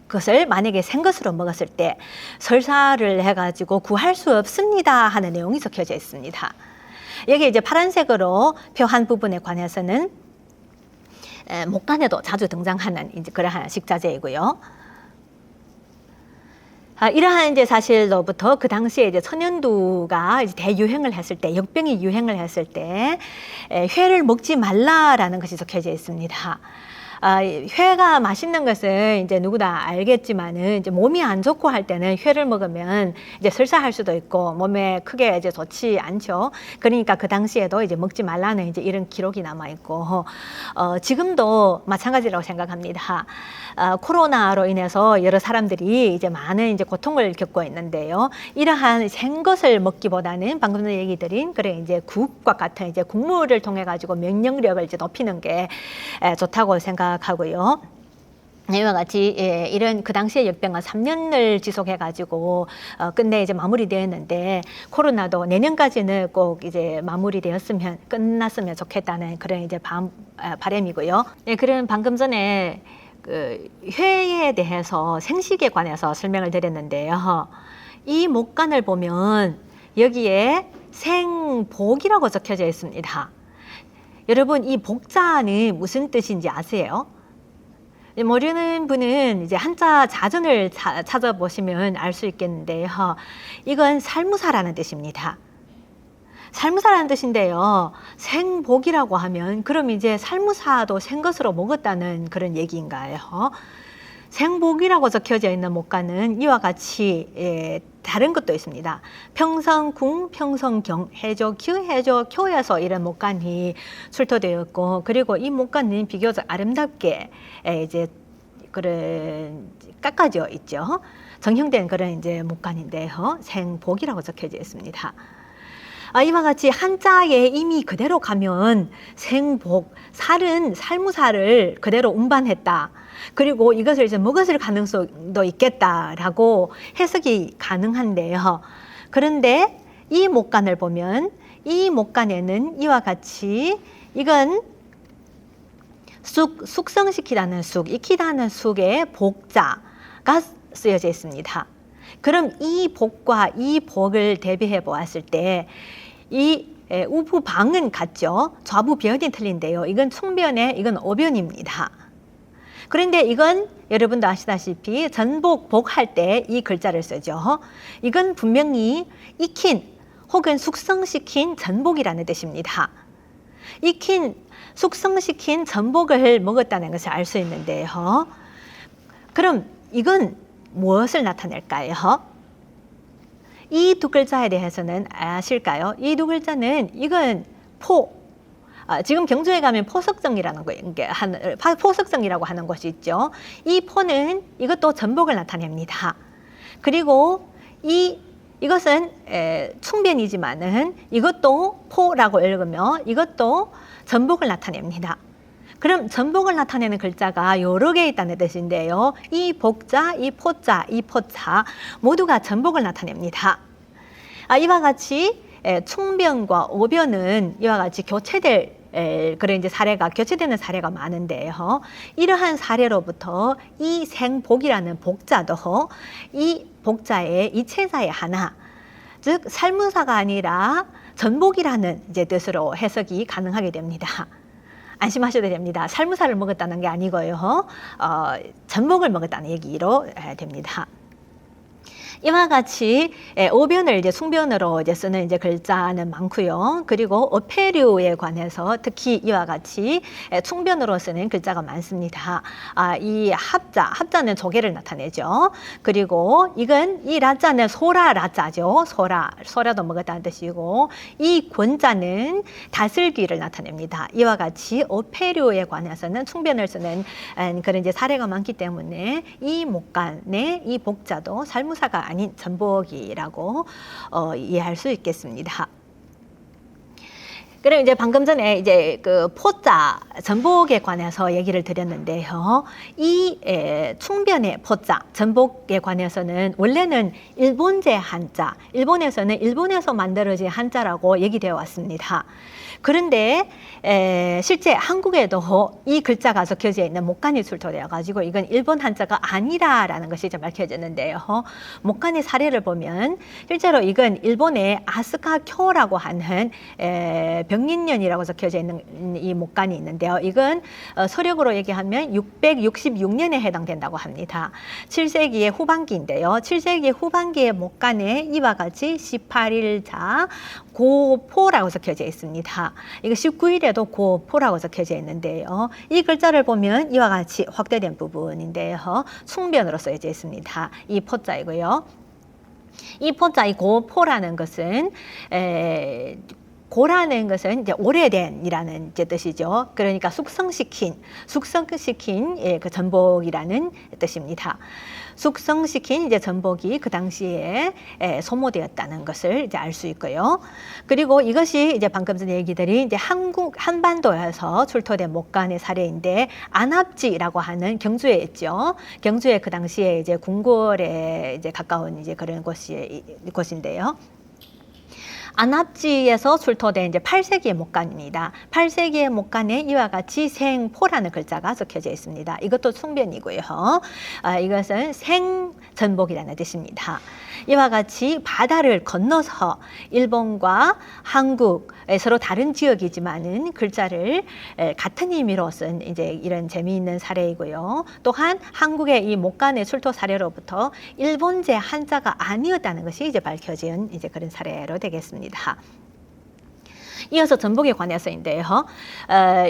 것을 만약에 생것으로 먹었을 때 설사를 해가지고 구할 수 없습니다 하는 내용이 적혀져 있습니다. 여기 이제 파란색으로 표한 부분에 관해서는 목간에도 자주 등장하는 이제 그러한 식자재이고요. 이러한 이제 사실로부터 그 당시에 이제 천연두가 이제 대유행을 했을 때, 역병이 유행을 했을 때 회를 먹지 말라라는 것이 적혀져 있습니다. 회가 맛있는 것은 이제 누구나 알겠지만은 이제 몸이 안 좋고 할 때는 회를 먹으면 이제 설사할 수도 있고 몸에 크게 이제 좋지 않죠. 그러니까 그 당시에도 이제 먹지 말라는 이제 이런 기록이 남아 있고 지금도 마찬가지라고 생각합니다. 코로나로 인해서 여러 사람들이 이제 많은 이제 고통을 겪고 있는데요. 이러한 생것을 먹기보다는 방금 전에 얘기 드린 그래 이제 국과 같은 이제 국물을 통해 가지고 면역력을 이제 높이는 게 좋다고 생각하고요. 이와 같이 이런 그 당시에 역병은 3년을 지속해 가지고 끝내 이제 마무리되었는데 코로나도 내년까지는 꼭 이제 마무리되었으면 끝났으면 좋겠다는 그런 이제 바람이고요. 그런 방금 전에 그 회에 대해서 생식에 관해서 설명을 드렸는데요. 이 목간을 보면 여기에 생복이라고 적혀져 있습니다. 여러분 이 복자는 무슨 뜻인지 아세요? 모르는 분은 이제 한자 자전을 찾아보시면 알 수 있겠는데요. 이건 살무사라는 뜻입니다. 살무사라는 뜻인데요. 생복이라고 하면 그럼 이제 살무사도 생것으로 먹었다는 그런 얘기인가요? 생복이라고 적혀져 있는 목간은 이와 같이 다른 것도 있습니다. 평성궁, 평성경, 해조규, 해조교에서 이런 목간이 출토되었고 그리고 이 목간은 비교적 아름답게 이제 그런 깎아져 있죠. 정형된 그런 이제 목간인데요. 생복이라고 적혀져 있습니다. 이와 같이 한자에 이미 그대로 가면 생복, 살은 살무살을 그대로 운반했다. 그리고 이것을 이제 먹었을 가능성도 있겠다라고 해석이 가능한데요. 그런데 이 목간을 보면 이 목간에는 이와 같이 이건 숙성시키다는 숙, 익히다는 숙의 복자가 쓰여져 있습니다. 그럼 이 복과 이 복을 대비해 보았을 때 이 우부방은 같죠. 좌부변이 틀린데요. 이건 충변에 이건 오변입니다. 그런데 이건 여러분도 아시다시피 전복, 복할 때 이 글자를 쓰죠. 이건 분명히 익힌 혹은 숙성시킨 전복이라는 뜻입니다. 익힌, 숙성시킨 전복을 먹었다는 것을 알 수 있는데요. 그럼 이건 무엇을 나타낼까요? 이 두 글자에 대해서는 아실까요? 이 두 글자는 이건 지금 경주에 가면 포석정이라는 포석정이라고 하는 것이 있죠. 이 포는 이것도 전복을 나타냅니다. 그리고 이것은 충변이지만은 이것도 포라고 읽으며 이것도 전복을 나타냅니다. 그럼 전복을 나타내는 글자가 여러 개 있다는 뜻인데요. 이 복자, 이 포자, 이 포자 모두가 전복을 나타냅니다. 이와 같이 충변과 오변은 이와 같이 교체될 그런 이제 교체되는 사례가 많은데요. 이러한 사례로부터 이 생복이라는 복자도 이 복자의 이체자의 하나, 즉 살무사가 아니라 전복이라는 이제 뜻으로 해석이 가능하게 됩니다. 안심하셔도 됩니다. 살무사를 먹었다는 게 아니고요. 전복을 먹었다는 얘기로 됩니다. 이와 같이 오변을 이제 숭변으로 이제 쓰는 이제 글자는 많고요. 그리고 어패류에 관해서 특히 이와 같이 충변으로 쓰는 글자가 많습니다. 이 합자는 조개를 나타내죠. 그리고 이건 이 라자는 소라라자죠. 소라도 먹었다는 뜻이고 이 권자는 다슬기를 나타냅니다. 이와 같이 어패류에 관해서는 충변을 쓰는 그런 이제 사례가 많기 때문에 이 목간의 이 복자도 살무사가 아닌 전복이라고 이해할 수 있겠습니다. 그럼 이제 방금 전에 이제 그 포자 전복에 관해서 얘기를 드렸는데요. 이 충변의 포자 전복에 관해서는 원래는 일본제 한자, 일본에서는 일본에서 만들어진 한자라고 얘기되어 왔습니다. 그런데 실제 한국에도 이 글자가 적혀져 있는 목간이 출토되어 가지고 이건 일본 한자가 아니라라는 것이 이제 밝혀졌는데요. 목간의 사례를 보면 실제로 이건 일본의 아스카교라고 하는 병린년이라고 적혀져 있는 이 목간이 있는데요. 이건 서력으로 얘기하면 666년에 해당된다고 합니다. 7세기의 후반기인데요. 7세기 후반기의 목간에 이와 같이 18일자 고포라고 적혀져 있습니다. 이거 19일에도 고포라고 적혀져 있는데요. 이 글자를 보면 이와 같이 확대된 부분인데요. 충변으로 쓰여져 있습니다. 이 포자이고요. 이 포자, 이 고포라는 것은 고라는 것은 이제 오래된이라는 이제 뜻이죠. 그러니까 숙성시킨 그 전복이라는 뜻입니다. 숙성시킨 이제 전복이 그 당시에 소모되었다는 것을 이제 알 수 있고요. 그리고 이것이 이제 방금 전에 얘기 드린 이제 한반도에서 출토된 목간의 사례인데 안압지라고 하는 경주에 있죠. 경주에 그 당시에 이제 궁궐에 이제 가까운 이제 그런 곳인데요. 안압지에서 출토된 이제 8세기의 목간입니다. 8세기의 목간에 이와 같이 생포라는 글자가 적혀져 있습니다. 이것도 충변이고요. 이것은 생전복이라는 뜻입니다. 이와 같이 바다를 건너서 일본과 한국 서로 다른 지역이지만은 글자를 같은 의미로 쓴 이제 이런 재미있는 사례이고요. 또한 한국의 이 목간의 출토 사례로부터 일본제 한자가 아니었다는 것이 이제 밝혀진 이제 그런 사례로 되겠습니다. 이어서 전복에 관해서인데요.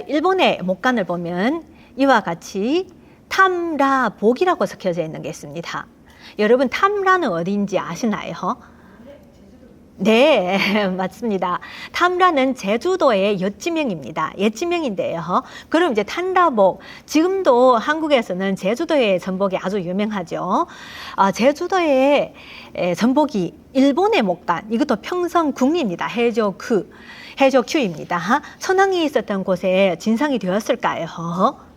일본의 목간을 보면 이와 같이 탐라복이라고 적혀져 있는 게 있습니다. 여러분 탐라는 어딘지 아시나요? 네, 맞습니다. 탐라는 제주도의 옛지명입니다. 옛지명인데요. 그럼 이제 탐라복, 지금도 한국에서는 제주도의 전복이 아주 유명하죠. 제주도의 전복이 일본의 목간, 이것도 평성궁입니다. 해조큐입니다. 천황이 있었던 곳에 진상이 되었을까요?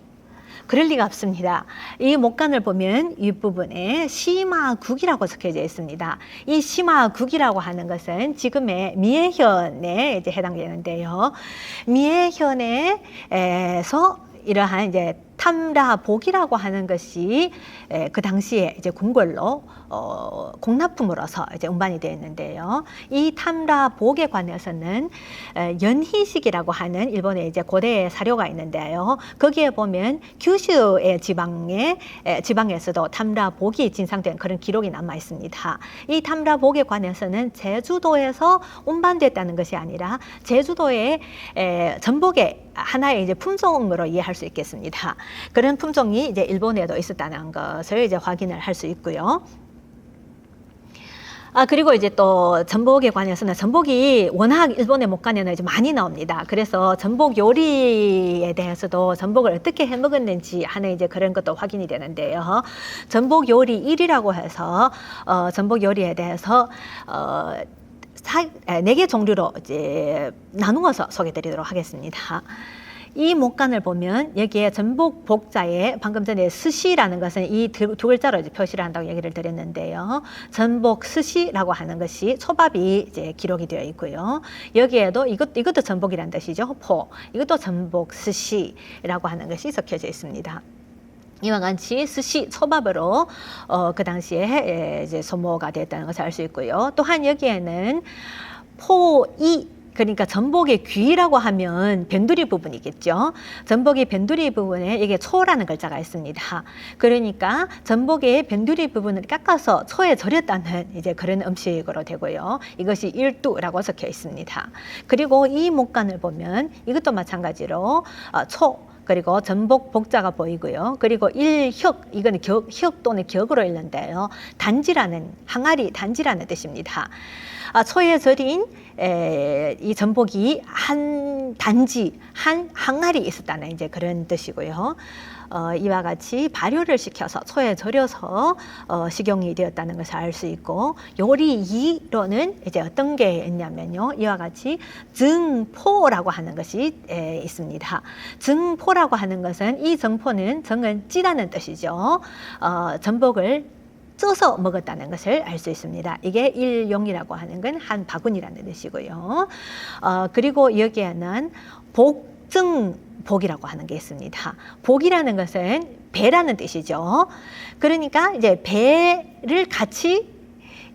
그럴 리가 없습니다. 이 목간을 보면 윗부분에 시마국이라고 적혀져 있습니다. 이 시마국이라고 하는 것은 지금의 미에현에 이제 해당되는데요. 미에현에서 이러한 이제 탐라복이라고 하는 것이 그 당시에 이제 궁궐로 공납품으로서 이제 운반이 되어 있는데요. 이 탐라복에 관해서는 연희식이라고 하는 일본의 이제 고대 사료가 있는데요. 거기에 보면 규슈의 지방에서도 탐라복이 진상된 그런 기록이 남아 있습니다. 이 탐라복에 관해서는 제주도에서 운반됐다는 것이 아니라 제주도의 전복의 하나의 이제 품종으로 이해할 수 있겠습니다. 그런 품종이 이제 일본에도 있었다는 것을 이제 확인을 할 수 있고요. 그리고 이제 또 전복에 관해서는 전복이 워낙 일본의 목간에는 이제 많이 나옵니다. 그래서 전복 요리에 대해서도 전복을 어떻게 해 먹었는지 하는 이제 그런 것도 확인이 되는데요. 전복 요리 1이라고 해서 전복 요리에 대해서 4개 종류로 이제 나누어서 소개드리도록 하겠습니다. 이 목간을 보면 여기에 전복 복자에 방금 전에 스시라는 것은 이 두 글자로 이제 표시를 한다고 얘기를 드렸는데요. 전복 스시라고 하는 것이 초밥이 이제 기록이 되어 있고요. 여기에도 이것도 전복이라는 뜻이죠. 이것도 전복 스시라고 하는 것이 적혀져 있습니다. 이와 같이 스시 초밥으로 그 당시에 이제 소모가 되었다는 것을 알 수 있고요. 또한 여기에는 포이, 그러니까 전복의 귀라고 하면 변두리 부분이겠죠. 전복의 변두리 부분에 이게 초라는 글자가 있습니다. 그러니까 전복의 변두리 부분을 깎아서 초에 절였다는 이제 그런 음식으로 되고요. 이것이 일두라고 적혀 있습니다. 그리고 이 목간을 보면 이것도 마찬가지로 초, 그리고 전복 복자가 보이고요. 그리고 일혁, 이거는 혁 또는 격으로 읽는데요. 단지라는, 항아리 단지라는 뜻입니다. 초에 절인 이 전복이 한 단지, 한 항아리 있었다는 이제 그런 뜻이고요. 이와 같이 발효를 시켜서 초에 절여서 식용이 되었다는 것을 알 수 있고, 요리 2로는 이제 어떤 게 있냐면요, 이와 같이 증포라고 하는 것이 있습니다. 증포라고 하는 것은, 이 증포는 정은 찌라는 뜻이죠. 전복을 쪄서 먹었다는 것을 알 수 있습니다. 이게 일용이라고 하는 건 한 바구니라는 뜻이고요. 그리고 여기에는 복이라고 하는 게 있습니다. 복이라는 것은 배라는 뜻이죠. 그러니까 이제 배를 같이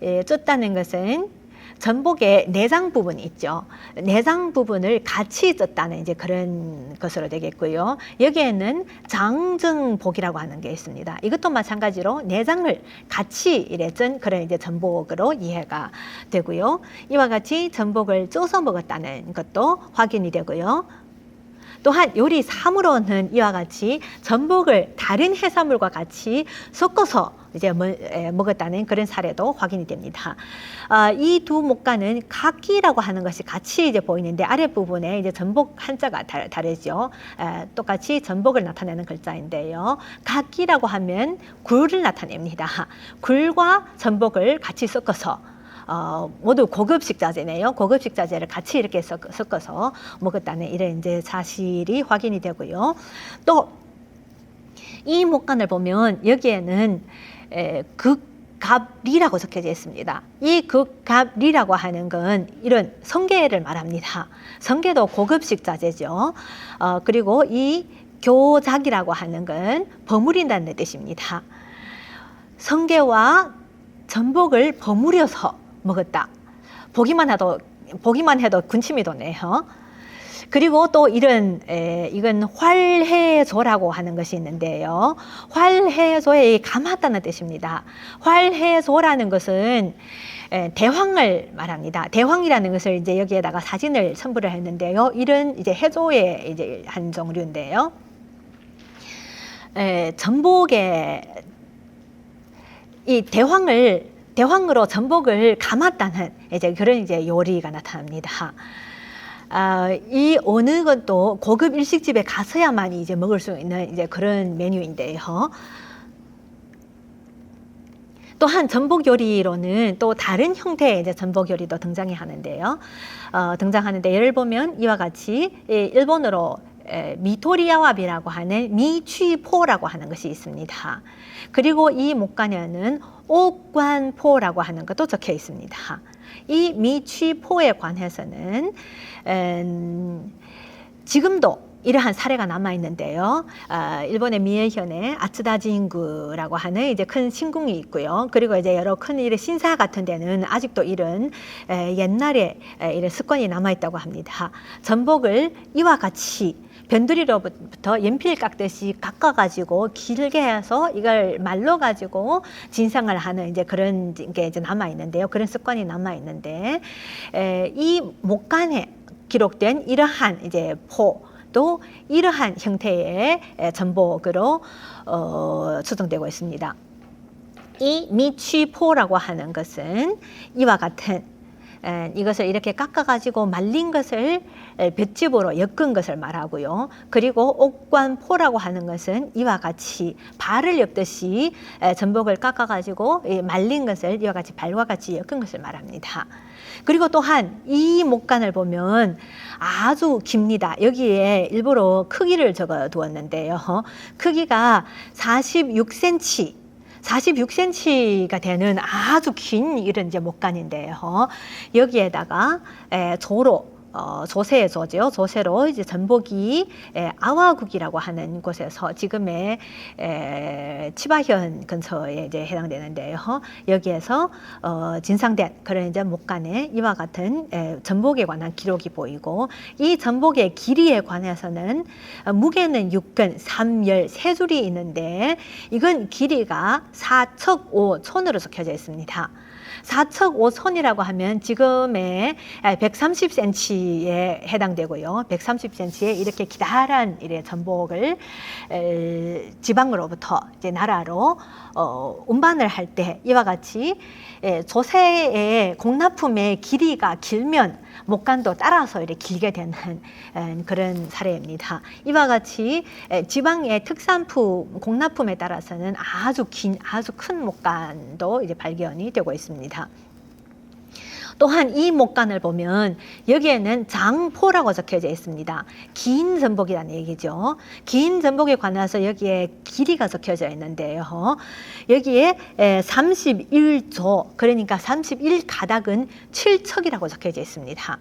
쪘다는 것은 전복의 내장 부분이 있죠. 내장 부분을 같이 쪘다는 이제 그런 것으로 되겠고요. 여기에는 장증복이라고 하는 게 있습니다. 이것도 마찬가지로 내장을 같이 이래 쩐 그런 이제 전복으로 이해가 되고요. 이와 같이 전복을 쪄서 먹었다는 것도 확인이 되고요. 또한 요리 3으로는 이와 같이 전복을 다른 해산물과 같이 섞어서 이제 먹었다는 그런 사례도 확인이 됩니다. 이 두 목간은 각기라고 하는 것이 같이 이제 보이는데, 아랫부분에 이제 전복 한자가 다르죠. 똑같이 전복을 나타내는 글자인데요. 각기라고 하면 굴을 나타냅니다. 굴과 전복을 같이 섞어서 모두 고급 식자재네요. 고급 식자재를 같이 이렇게 섞어서 먹었다는 이런 이제 사실이 확인이 되고요. 또 이 목간을 보면 여기에는 극갑리라고 적혀져 있습니다. 이 극갑리라고 하는 건 이런 성게를 말합니다. 성게도 고급 식자재죠. 그리고 이 교작이라고 하는 건 버무린다는 뜻입니다. 성게와 전복을 버무려서 먹었다. 보기만 해도 군침이 도네요. 그리고 또 이건 활해조라고 하는 것이 있는데요. 활해조에 감았다는 뜻입니다. 활해조라는 것은 대황을 말합니다. 대황이라는 것을 이제 여기에다가 사진을 첨부를 했는데요. 이런 이제 해조의 이제 한 종류인데요. 전복의 이 대황으로 전복을 감았다는 이제 그런 이제 요리가 나타납니다. 이 어느 것도 고급 일식집에 가서야만 이제 먹을 수 있는 이제 그런 메뉴인데요. 또한 전복 요리로는 또 다른 형태의 이제 전복 요리도 등장하는데 예를 보면 이와 같이 일본어로 미토리아와비라고 하는 미취포라고 하는 것이 있습니다. 그리고 이 목간에는 옥관포라고 하는 것도 적혀 있습니다. 이 미취포에 관해서는 지금도 이러한 사례가 남아 있는데요. 일본의 미에현에 아츠다진구라고 하는 이제 큰 신궁이 있고요. 그리고 이제 여러 큰 이런 신사 같은 데는 아직도 이런 옛날에 이런 습관이 남아 있다고 합니다. 전복을 이와 같이 변두리로부터 연필 깎듯이 깎아가지고 길게 해서 이걸 말려가지고 진상을 하는 이제 그런 게 이제 남아 있는데요. 그런 습관이 남아 있는데, 이 목간에 기록된 이러한 이제 또 이러한 형태의 전복으로 추정되고 있습니다. 이 미취포라고 하는 것은 이와 같은 이것을 이렇게 깎아가지고 말린 것을 볏짚으로 엮은 것을 말하고요. 그리고 옥관포라고 하는 것은 이와 같이 발을 엮듯이 전복을 깎아가지고 말린 것을 이와 같이 발과 같이 엮은 것을 말합니다. 그리고 또한 이 목간을 보면 아주 깁니다. 여기에 일부러 크기를 적어 두었는데요. 크기가 46cm가 되는 아주 긴 이런 이제 목간인데요. 여기에다가 조세죠. 조세로 이제 전복이 아와국이라고 하는 곳에서 지금의 치바현 근처에 이제 해당되는데요. 여기에서 진상된 그런 이제 목간에 이와 같은 전복에 관한 기록이 보이고, 이 전복의 길이에 관해서는 무게는 6근, 3열, 3줄이 있는데 이건 길이가 4척5촌으로 적혀져 있습니다. 4척5촌이라고 하면 지금의 130cm 130cm에 해당되고요. 130cm에 이렇게 기다란 이래 전복을 지방으로부터 이제 나라로 운반을 할 때 이와 같이 조새의 공납품의 길이가 길면 목간도 따라서 이렇게 길게 되는 그런 사례입니다. 이와 같이 지방의 특산품, 공납품에 따라서는 아주 큰 목간도 이제 발견이 되고 있습니다. 또한 이 목간을 보면 여기에는 장포라고 적혀져 있습니다. 긴 전복이라는 얘기죠. 긴 전복에 관해서 여기에 길이가 적혀져 있는데요. 여기에 31조, 그러니까 31가닥은 7척이라고 적혀져 있습니다.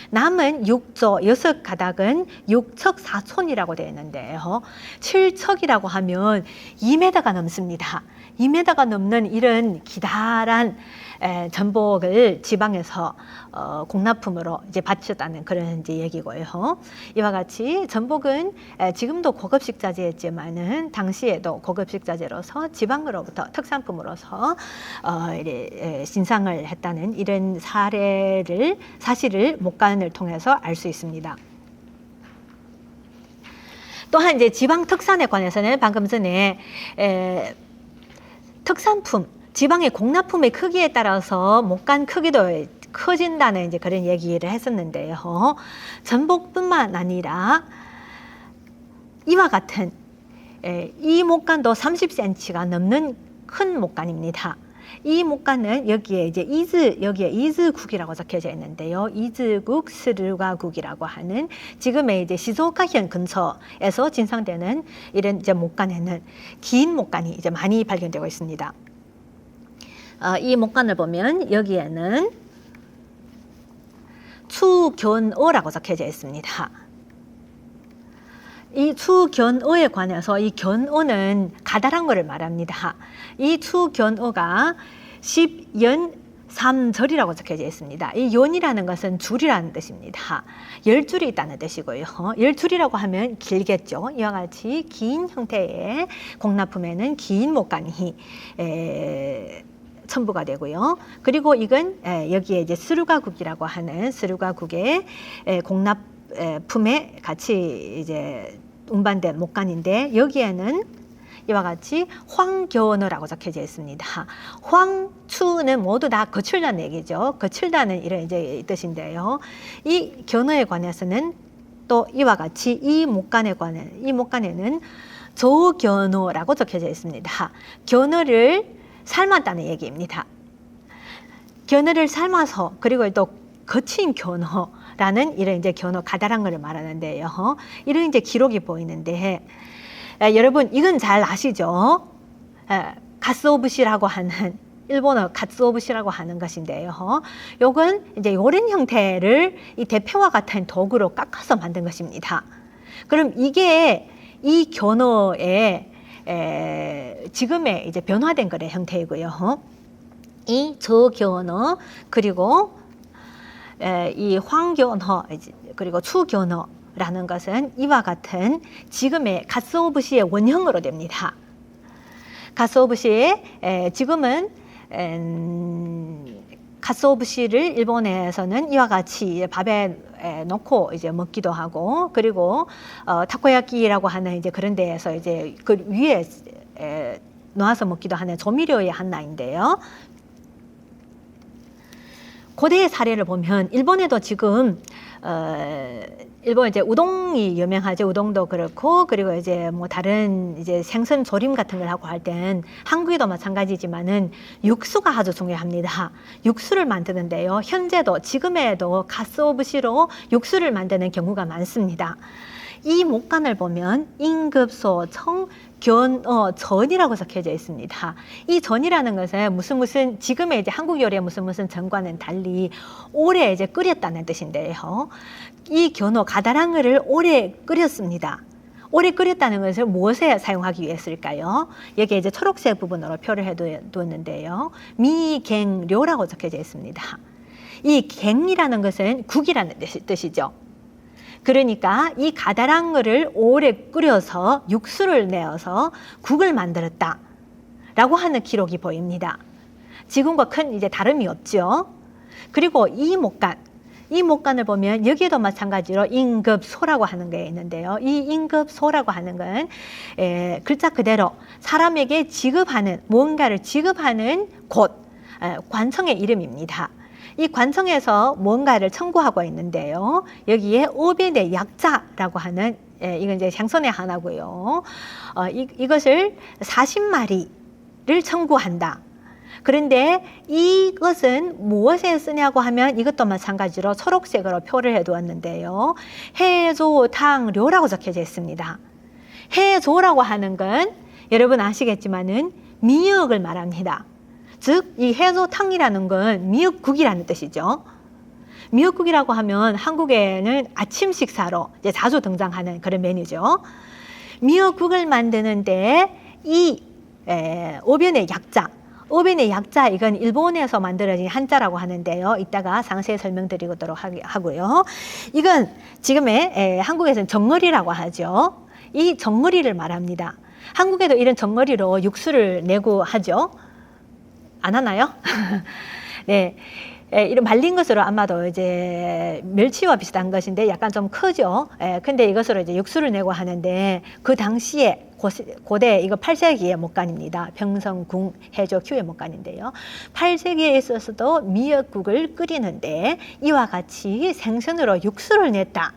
남은 6조, 6가닥은 6척 4촌이라고 되어 있는데요. 7척이라고 하면 2m가 넘습니다. 2m가 넘는 이런 기다란 전복을 지방에서 공납품으로 이제 바쳤다는 그런 이제 얘기고요. 이와 같이 전복은 지금도 고급 식자재였지만은 당시에도 고급 식자재로서 지방으로부터 특산품으로서 신상을 했다는 이런 사실을 목간을 통해서 알 수 있습니다. 또한 이제 지방 특산에 관해서는 방금 전에 특산품, 지방의 공납품의 크기에 따라서 목간 크기도 커진다는 이제 그런 얘기를 했었는데요. 전복뿐만 아니라 이와 같은 이 목간도 30cm가 넘는 큰 목간입니다. 이 목간은 여기에 이제 이즈국이라고 적혀져 있는데요. 이즈국 스르가국이라고 하는 지금의 이제 시즈오카현 근처에서 진상되는 이런 이제 목간에는 긴 목간이 이제 많이 발견되고 있습니다. 이 목간을 보면 여기에는 추견어라고 적혀져 있습니다. 이 추견어에 관해서 이 견어는 가다란 것을 말합니다. 이 추견어가 10연3절이라고 적혀져 있습니다. 이 연이라는 것은 줄이라는 뜻입니다. 10줄이 있다는 뜻이고요. 10줄이라고 하면 길겠죠. 이와 같이 긴 형태의 공납품에는 긴 목간이 첨부가 되고요. 그리고 이건 여기에 이제 스루가국이라고 하는 스루가국의 공납품에 같이 이제 운반된 목간인데 여기에는 이와 같이 황견어라고 적혀져 있습니다. 황추는 모두 다 거칠다는 얘기죠. 거칠다는 이런 이제 뜻인데요. 이 견어에 관해서는 또 이와 같이 이 목간에는 조견어라고 적혀져 있습니다. 견어를 삶았다는 얘기입니다. 견어를 삶아서 그리고 또 거친 견어라는 이런 이제 견어 가다란 것을 말하는데요. 이런 이제 기록이 보이는데 여러분 이건 잘 아시죠? 가스오부시라고 하는 일본어 가스오부시라고 하는 것인데요. 요건 이제 요런 형태를 이 대패와 같은 도구로 깎아서 만든 것입니다. 그럼 이게 이 견어의 지금의 이제 변화된 거래 형태이고요. 이 저견어 그리고 이 황견어 그리고 추견어라는 것은 이와 같은 지금의 가스오부시의 원형으로 됩니다. 가스오부시의 지금은 가스오부시를 일본에서는 이와 같이 밥에 넣고 이제 먹기도 하고 그리고 타코야끼라고 하는 이제 그런 데에서 이제 그 위에 놓아서 먹기도 하는 조미료의 하나인데요. 고대의 사례를 보면 일본에도 지금 일본 이제 우동이 유명하죠. 우동도 그렇고 그리고 이제 뭐 다른 이제 생선 조림 같은 걸 하고 할 땐 한국에도 마찬가지지만은 육수가 아주 중요합니다. 육수를 만드는데요. 현재도 지금에도 가스오부시로 육수를 만드는 경우가 많습니다. 이 목간을 보면 임급소, 청, 견어, 전이라고 적혀져 있습니다. 이 전이라는 것은 무슨 지금의 이제 한국 요리의 무슨 전과는 달리 오래 이제 끓였다는 뜻인데요. 이 견어 가다랑어를 오래 끓였습니다. 오래 끓였다는 것을 무엇에 사용하기 위해서일까요? 여기 이제 초록색 부분으로 표를 해두었는데요. 미갱료라고 적혀져 있습니다. 이 갱이라는 것은 국이라는 뜻이죠. 그러니까 이 가다랑어를 오래 끓여서 육수를 내어서 국을 만들었다라고 하는 기록이 보입니다. 지금과 큰 이제 다름이 없죠. 그리고 이 목간, 이 목간을 보면 여기에도 마찬가지로 인급소라고 하는 게 있는데요. 이 인급소라고 하는 건 글자 그대로 사람에게 지급하는, 무언가를 지급하는 곳, 관청의 이름입니다. 이 관청에서 무언가를 청구하고 있는데요. 여기에 오변의 약자라고 하는, 이건 이제 생선의 하나고요. 이것을 40마리를 청구한다. 그런데 이것은 무엇에 쓰냐고 하면 이것도 마찬가지로 초록색으로 표를 해두었는데요. 해조탕료라고 적혀져 있습니다. 해조라고 하는 건 여러분 아시겠지만은 미역을 말합니다. 즉, 이 해조탕이라는 건 미역국이라는 뜻이죠. 미역국이라고 하면 한국에는 아침 식사로 이제 자주 등장하는 그런 메뉴죠. 미역국을 만드는데 이 오변의 약자, 오변의 약자, 이건 일본에서 만들어진 한자라고 하는데요. 이따가 상세히 설명드리도록 하고요. 이건 지금의 한국에서는 정어리라고 하죠. 이 정어리를 말합니다. 한국에도 이런 정어리로 육수를 내고 하죠. 안 하나요? 네. 이런 말린 것으로 아마도 이제 멸치와 비슷한 것인데 약간 좀 크죠. 근데 이것으로 이제 육수를 내고 하는데 그 당시에 고대 이거 8세기의 목간입니다. 병성궁 해조 규의 목간인데요. 8세기에 있어서도 미역국을 끓이는데 이와 같이 생선으로 육수를 냈다.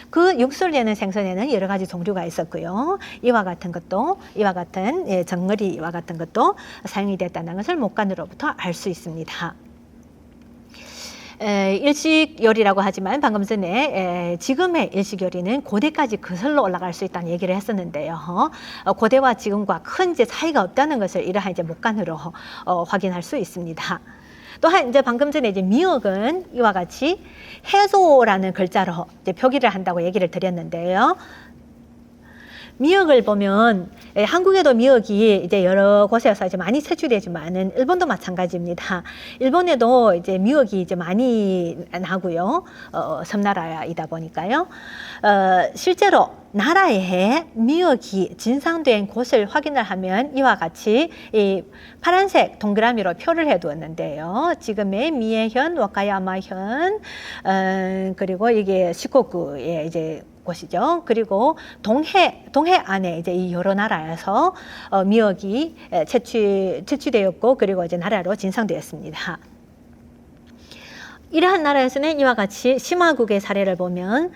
그 육수를 내는 생선에는 여러 가지 종류가 있었고요. 이와 같은 것도, 이와 같은 정어리와 같은 것도 사용이 됐다는 것을 목간으로부터 알 수 있습니다. 일식요리라고 하지만 방금 전에 지금의 일식요리는 고대까지 거슬러 올라갈 수 있다는 얘기를 했었는데요. 고대와 지금과 큰 이제 차이가 없다는 것을 이러한 이제 목간으로 확인할 수 있습니다. 또한 이제 방금 전에 이제 미역은 이와 같이 해조라는 글자로 이제 표기를 한다고 얘기를 드렸는데요. 미역을 보면 한국에도 미역이 이제 여러 곳에서 이제 많이 채취되지만은 일본도 마찬가지입니다. 일본에도 이제 미역이 이제 많이 나고요. 섬나라이다 보니까요. 실제로 나라에 미역이 진상된 곳을 확인을 하면 이와 같이 이 파란색 동그라미로 표를 해두었는데요. 지금의 미에현, 와카야마현, 그리고 이게 시코쿠의 이제 곳이죠. 그리고 동해 안에 이제 이 여러 나라에서 미역이 채취되었고, 그리고 이제 나라로 진상되었습니다. 이러한 나라에서는 이와 같이 심화국의 사례를 보면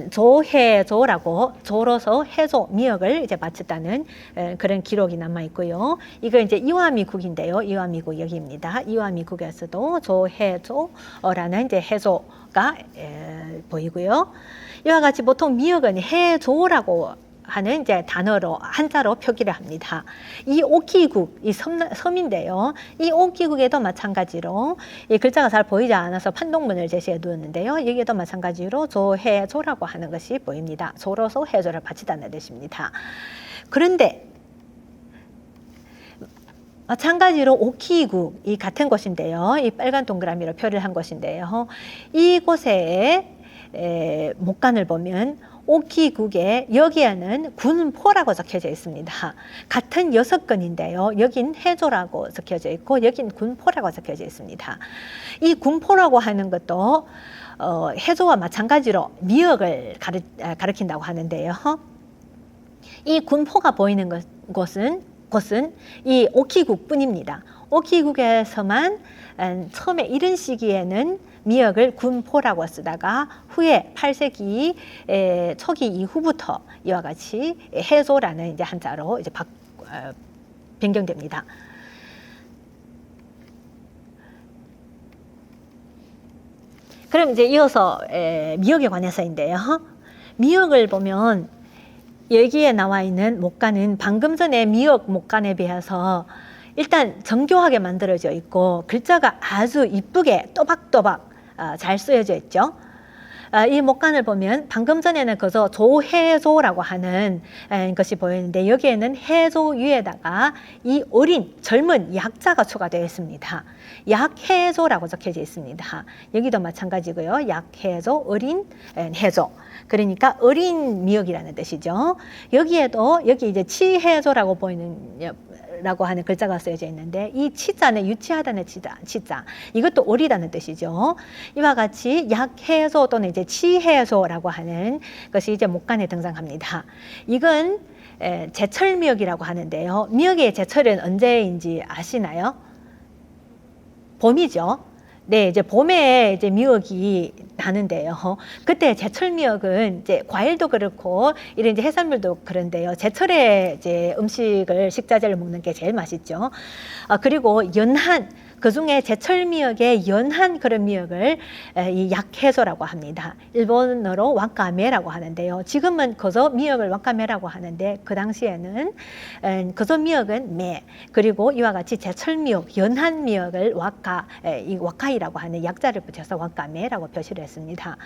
조해조라고 조로서 해조 미역을 이제 바쳤다는 그런 기록이 남아 있고요. 이거 이제 이와미국인데요. 이와미국 여기입니다. 이와미국에서도 조해조라는 이제 해조가 보이고요. 이와 같이 보통 미역은 해조라고 하는 이제 단어로 한자로 표기를 합니다. 이 오키국, 이 섬인데요. 이 오키국에도 마찬가지로 이 글자가 잘 보이지 않아서 판동문을 제시해 두었는데요. 여기에도 마찬가지로 조해조라고 하는 것이 보입니다. 조로서 해조를 바치다는 뜻입니다. 그런데 마찬가지로 오키국, 이 같은 곳인데요. 이 빨간 동그라미로 표를 한 곳인데요. 이곳에 목간을 보면 오키국에 여기에는 군포라고 적혀져 있습니다. 같은 6건인데요. 여긴 해조라고 적혀져 있고 여긴 군포라고 적혀져 있습니다. 이 군포라고 하는 것도 해조와 마찬가지로 미역을 가리킨다고 하는데요. 이 군포가 보이는 곳은 이 오키국뿐입니다. 오키국에서만 처음에 이른 시기에는 미역을 군포라고 쓰다가 후에 8세기 초기 이후부터 이와 같이 해조라는 이제 한자로 이제 변경됩니다. 그럼 이제 이어서 미역에 관해서인데요. 미역을 보면 여기에 나와 있는 목간은 방금 전에 미역 목간에 비해서 일단 정교하게 만들어져 있고 글자가 아주 이쁘게 또박또박 잘 쓰여져 있죠. 이 목간을 보면 방금 전에는 그저 조해조라고 하는 것이 보이는데 여기에는 해조 위에다가 이 어린 젊은 약자가 추가되어 있습니다. 약해조라고 적혀져 있습니다. 여기도 마찬가지고요. 약해조, 어린 해조. 그러니까 어린 미역이라는 뜻이죠. 여기에도 여기 이제 치해조라고 보이는 치자라고 하는 글자가 쓰여져 있는데 이 치자는 유치하다는 치자. 이것도 오리다는 뜻이죠. 이와 같이 약해소 또는 이제 치해소라고 하는 것이 이제 목간에 등장합니다. 이건 제철 미역이라고 하는데요. 미역의 제철은 언제인지 아시나요? 봄이죠. 네, 이제 봄에 이제 미역이 나는데요. 그때 제철 미역은 이제 과일도 그렇고 이런 이제 해산물도 그런데요. 제철에 이제 음식을 식자재를 먹는 게 제일 맛있죠. 그리고 연한 그 중에 제철 미역의 연한 그런 미역을 이 약해소라고 합니다. 일본어로 와카메라고 하는데요. 지금은 그저 미역을 와카메라고 하는데 그 당시에는 그저 미역은 매, 그리고 이와 같이 제철 미역, 연한 미역을 이 와카이라고 하는 약자를 붙여서 와카메라고 표시를 했습니다.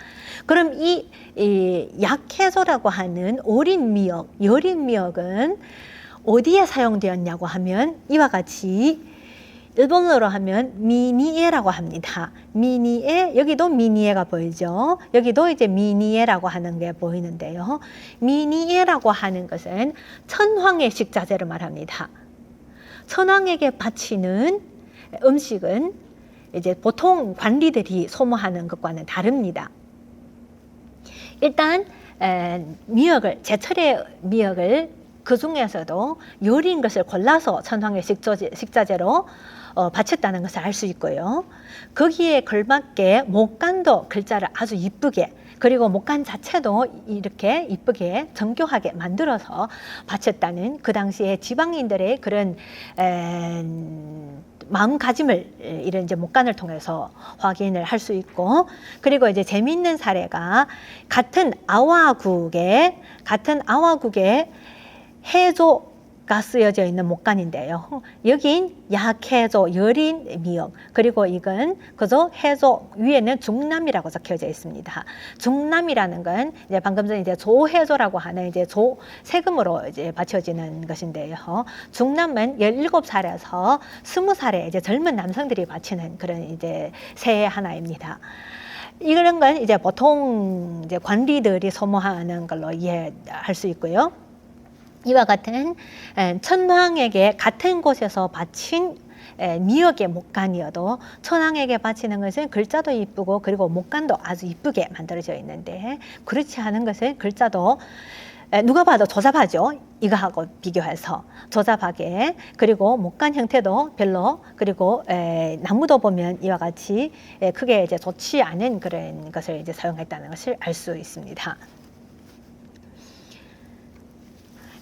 그럼 이 약해소라고 하는 어린 미역, 여린 미역은 어디에 사용되었냐고 하면 이와 같이 일본어로 하면 미니에라고 합니다. 미니에, 여기도 미니에가 보이죠. 여기도 이제 미니에라고 하는 게 보이는데요. 미니에라고 하는 것은 천황의 식자재를 말합니다. 천황에게 바치는 음식은 이제 보통 관리들이 소모하는 것과는 다릅니다. 일단 미역을, 제철의 미역을 그 중에서도 여린 것을 골라서 천황의 식자재로 바쳤다는 것을 알 수 있고요. 거기에 걸맞게 목간도 글자를 아주 이쁘게, 그리고 목간 자체도 이렇게 이쁘게 정교하게 만들어서 바쳤다는 그 당시에 지방인들의 그런 마음가짐을 이런 이제 목간을 통해서 확인을 할 수 있고, 그리고 이제 재미있는 사례가 같은 아와국에 해조가 쓰여져 있는 목간인데요. 여긴 약해조, 여린 미역, 그리고 이건 그저 해조, 위에는 중남이라고 적혀져 있습니다. 중남이라는 건 이제 방금 전에 이제 조해조라고 하는 이제 세금으로 이제 바쳐지는 것인데요. 중남은 17살에서 20살의 이제 젊은 남성들이 바치는 그런 이제 새 하나입니다. 이런 건 이제 보통 이제 관리들이 소모하는 걸로 이해할 수 있고요. 이와 같은 천황에게 같은 곳에서 바친 미역의 목간이어도 천황에게 바치는 것은 글자도 이쁘고 그리고 목간도 아주 이쁘게 만들어져 있는데, 그렇지 않은 것은 글자도 누가 봐도 조잡하죠. 이거하고 비교해서 조잡하게, 그리고 목간 형태도 별로, 그리고 나무도 보면 이와 같이 크게 이제 좋지 않은 그런 것을 이제 사용했다는 것을 알 수 있습니다.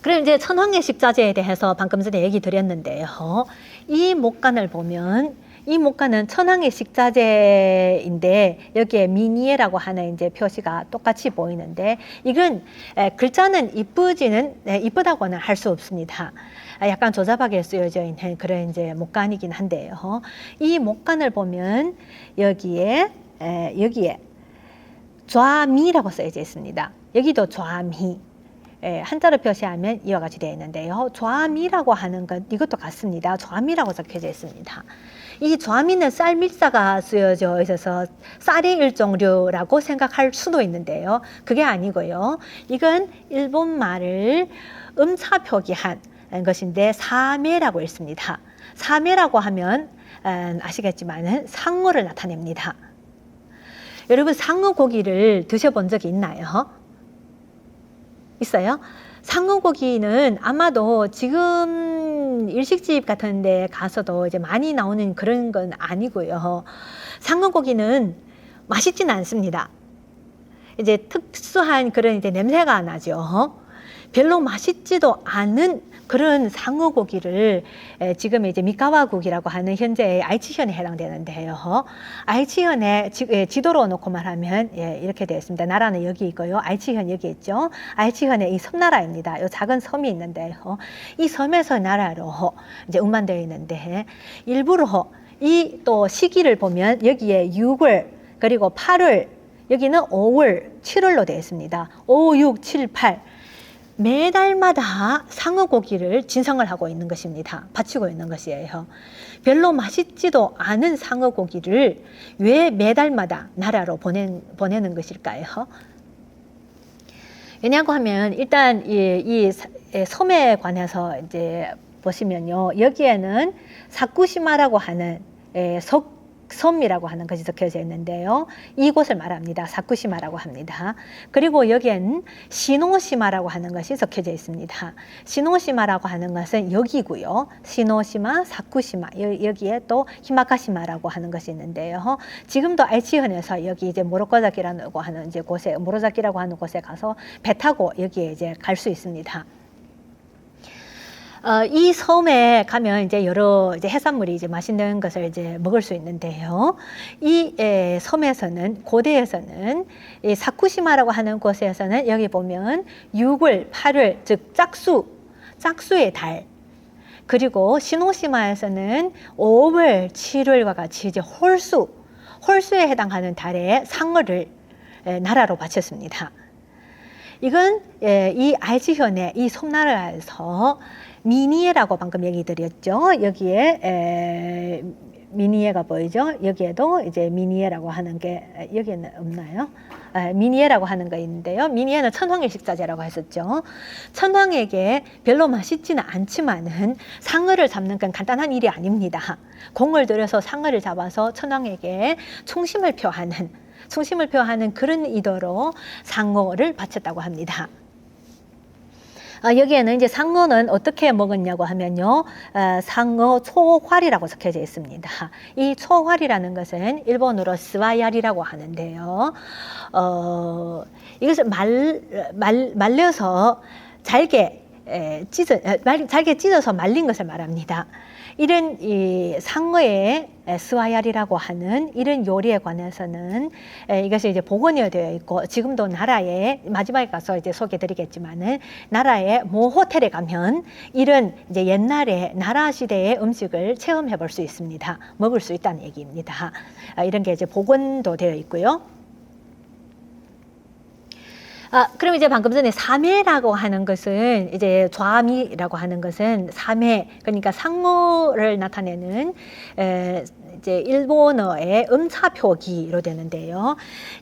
그럼 이제 천황의 식자재에 대해서 방금 전에 얘기 드렸는데요. 이 목간을 보면 이 목간은 천황의 식자재인데 여기에 미니에라고 하는 이제 표시가 똑같이 보이는데, 이건 글자는 이쁘다고는 할 수 없습니다. 약간 조잡하게 쓰여져 있는 그런 이제 목간이긴 한데요. 이 목간을 보면 여기에 좌미라고 쓰여져 있습니다. 여기도 좌미. 한자로 표시하면 이와 같이 되어 있는데요. 좌미라고 하는 것, 이것도 같습니다. 좌미라고 적혀져 있습니다. 이 좌미는 쌀 밀사가 쓰여져 있어서 쌀의 일종류라고 생각할 수도 있는데요. 그게 아니고요. 이건 일본 말을 음차 표기한 것인데 사매라고 읽습니다. 사매라고 하면 아시겠지만은 상어를 나타냅니다. 여러분, 상어 고기를 드셔본 적이 있나요? 있어요? 상어고기는 아마도 지금 일식집 같은 데 가서도 이제 많이 나오는 그런 건 아니고요. 상어고기는 맛있지는 않습니다. 이제 특수한 그런 이제 냄새가 나죠. 별로 맛있지도 않은 그런 상어고기를 지금 이제 미카와국이라고 하는 현재의 아이치현에 해당되는데요. 아이치현의 지도로 놓고 말하면 이렇게 되어 있습니다. 나라는 여기 있고요. 아이치현 여기 있죠. 아이치현의 이 섬나라입니다. 이 작은 섬이 있는데요. 이 섬에서 나라로 이제 운반되어 있는데, 일부러 이 또 시기를 보면 여기에 6월 그리고 8월, 여기는 5월, 7월로 되어 있습니다. 5, 6, 7, 8. 매달마다 상어고기를 진성을 하고 있는 것입니다. 바치고 있는 것이에요. 별로 맛있지도 않은 상어고기를 왜 매달마다 나라로 보내는 것일까요? 왜냐고 하면 일단 이 섬에 관해서 이제 보시면요. 여기에는 사쿠시마라고 하는 섬이라고 하는 것이 적혀져 있는데요. 이곳을 말합니다. 사쿠시마라고 합니다. 그리고 여기에는 시노시마라고 하는 것이 적혀져 있습니다. 시노시마라고 하는 것은 여기고요. 시노시마, 사쿠시마, 여기에 또 히마카시마라고 하는 것이 있는데요. 지금도 알치현에서 여기 이제 모로코자키라고 하는 이제 곳에, 모로자키라고 하는 곳에 가서 배 타고 여기에 이제 갈 수 있습니다. 이 섬에 가면 이제 여러 이제 해산물이 이제 맛있는 것을 이제 먹을 수 있는데요. 이 섬에서는, 고대에서는 이 사쿠시마라고 하는 곳에서는 여기 보면 6월, 8월, 즉 짝수의 달, 그리고 시노시마에서는 5월, 7월과 같이 이제 홀수에 해당하는 달에 상어를 나라로 바쳤습니다. 이건 이 알지현의 이 섬나라에서 미니에라고 방금 얘기 드렸죠. 여기에 미니에가 보이죠? 여기에도 이제 미니에라고 하는 게 여기에는 없나요? 미니에라고 하는 거 있는데요. 미니에는 천황의 식자재라고 했었죠. 천황에게 별로 맛있지는 않지만은 상어를 잡는 건 간단한 일이 아닙니다. 공을 들여서 상어를 잡아서 천황에게 충심을 표하는 그런 의도로 상어를 바쳤다고 합니다. 여기에는 이제 상어는 어떻게 먹었냐고 하면요. 상어 초활이라고 적혀져 있습니다. 이 초활이라는 것은 일본어로 스와야리라고 하는데요. 이것을 말려서 잘게 찢어서 말린 것을 말합니다. 이런 이 상어의 스와야리라고 하는 이런 요리에 관해서는 이것이 이제 복원이 되어 있고, 지금도 나라에 마지막에 가서 이제 소개드리겠지만은 나라의 모 호텔에 가면 이런 이제 옛날에 나라 시대의 음식을 체험해 볼 수 있습니다. 먹을 수 있다는 얘기입니다. 이런 게 이제 복원도 되어 있고요. 그럼 이제 방금 전에 사매라고 하는 것은, 이제 좌미라고 하는 것은 사매, 그러니까 상어를 나타내는 이제 일본어의 음차표기로 되는데요.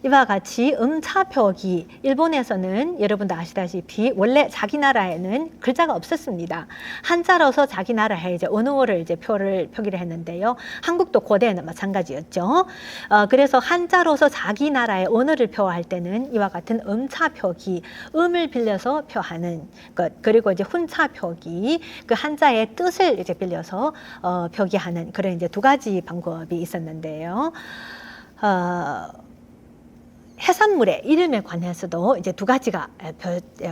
이와 같이 음차표기, 일본에서는 여러분도 아시다시피 원래 자기 나라에는 글자가 없었습니다. 한자로서 자기 나라에 이제 언어를 이제 표기를 했는데요. 한국도 고대에는 마찬가지였죠. 그래서 한자로서 자기 나라의 언어를 표할 때는 이와 같은 음차표기, 음을 빌려서 표하는 것, 그리고 이제 훈차표기, 그 한자의 뜻을 이제 빌려서 표기하는 그런 이제 두 가지 방법이 있었는데요. 해산물의 이름에 관해서도 이제 두 가지가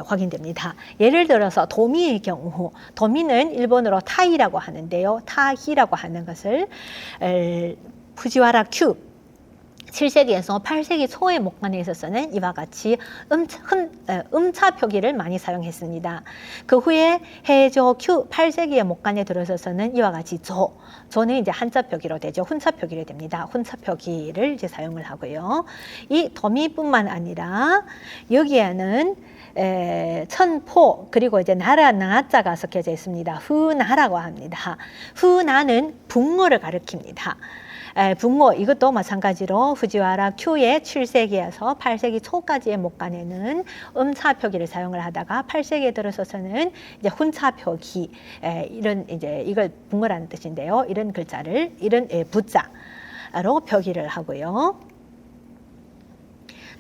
확인됩니다. 예를 들어서 도미의 경우, 도미는 일본어로 타이라고 하는데요. 타히라고 하는 것을 푸지와라 큐 7세기에서 8세기 초의 목간에 있어서는 이와 같이 음차 표기를 많이 사용했습니다. 그 후에 해조 큐 8세기의 목간에 들어서서는 이와 같이 조는 이제 한자 표기로 되죠. 훈차 표기로 됩니다. 훈차 표기를 이제 사용을 하고요. 이 도미뿐만 아니라 여기에는 천포, 그리고 이제 나라 나자가 섞여져 있습니다. 후나라고 합니다. 후나는 붕어를 가리킵니다. 붕어, 이것도 마찬가지로 후지와라 큐의 7세기에서 8세기 초까지의 목간에는 음차 표기를 사용을 하다가 8세기에 들어서서는 이제 훈차 표기, 이런 이제 이걸 붕어라는 뜻인데요. 이런 글자를 이런 부자로 표기를 하고요.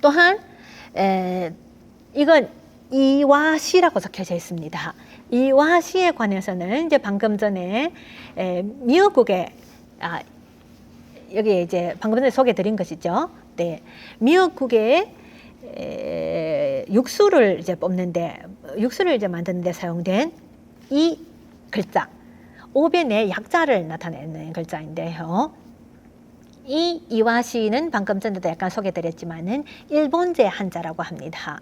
또한 이건 이와시라고 적혀져 있습니다. 이와시에 관해서는 이제 방금 전에 미역국에 여기 이제 방금 전에 소개드린 것이죠. 네, 미역국에 육수를 이제 뽑는데, 육수를 이제 만드는데 사용된 이 글자, 오변의 약자를 나타내는 글자인데요. 이 이와시는 방금 전에도 약간 소개드렸지만은 일본제 한자라고 합니다.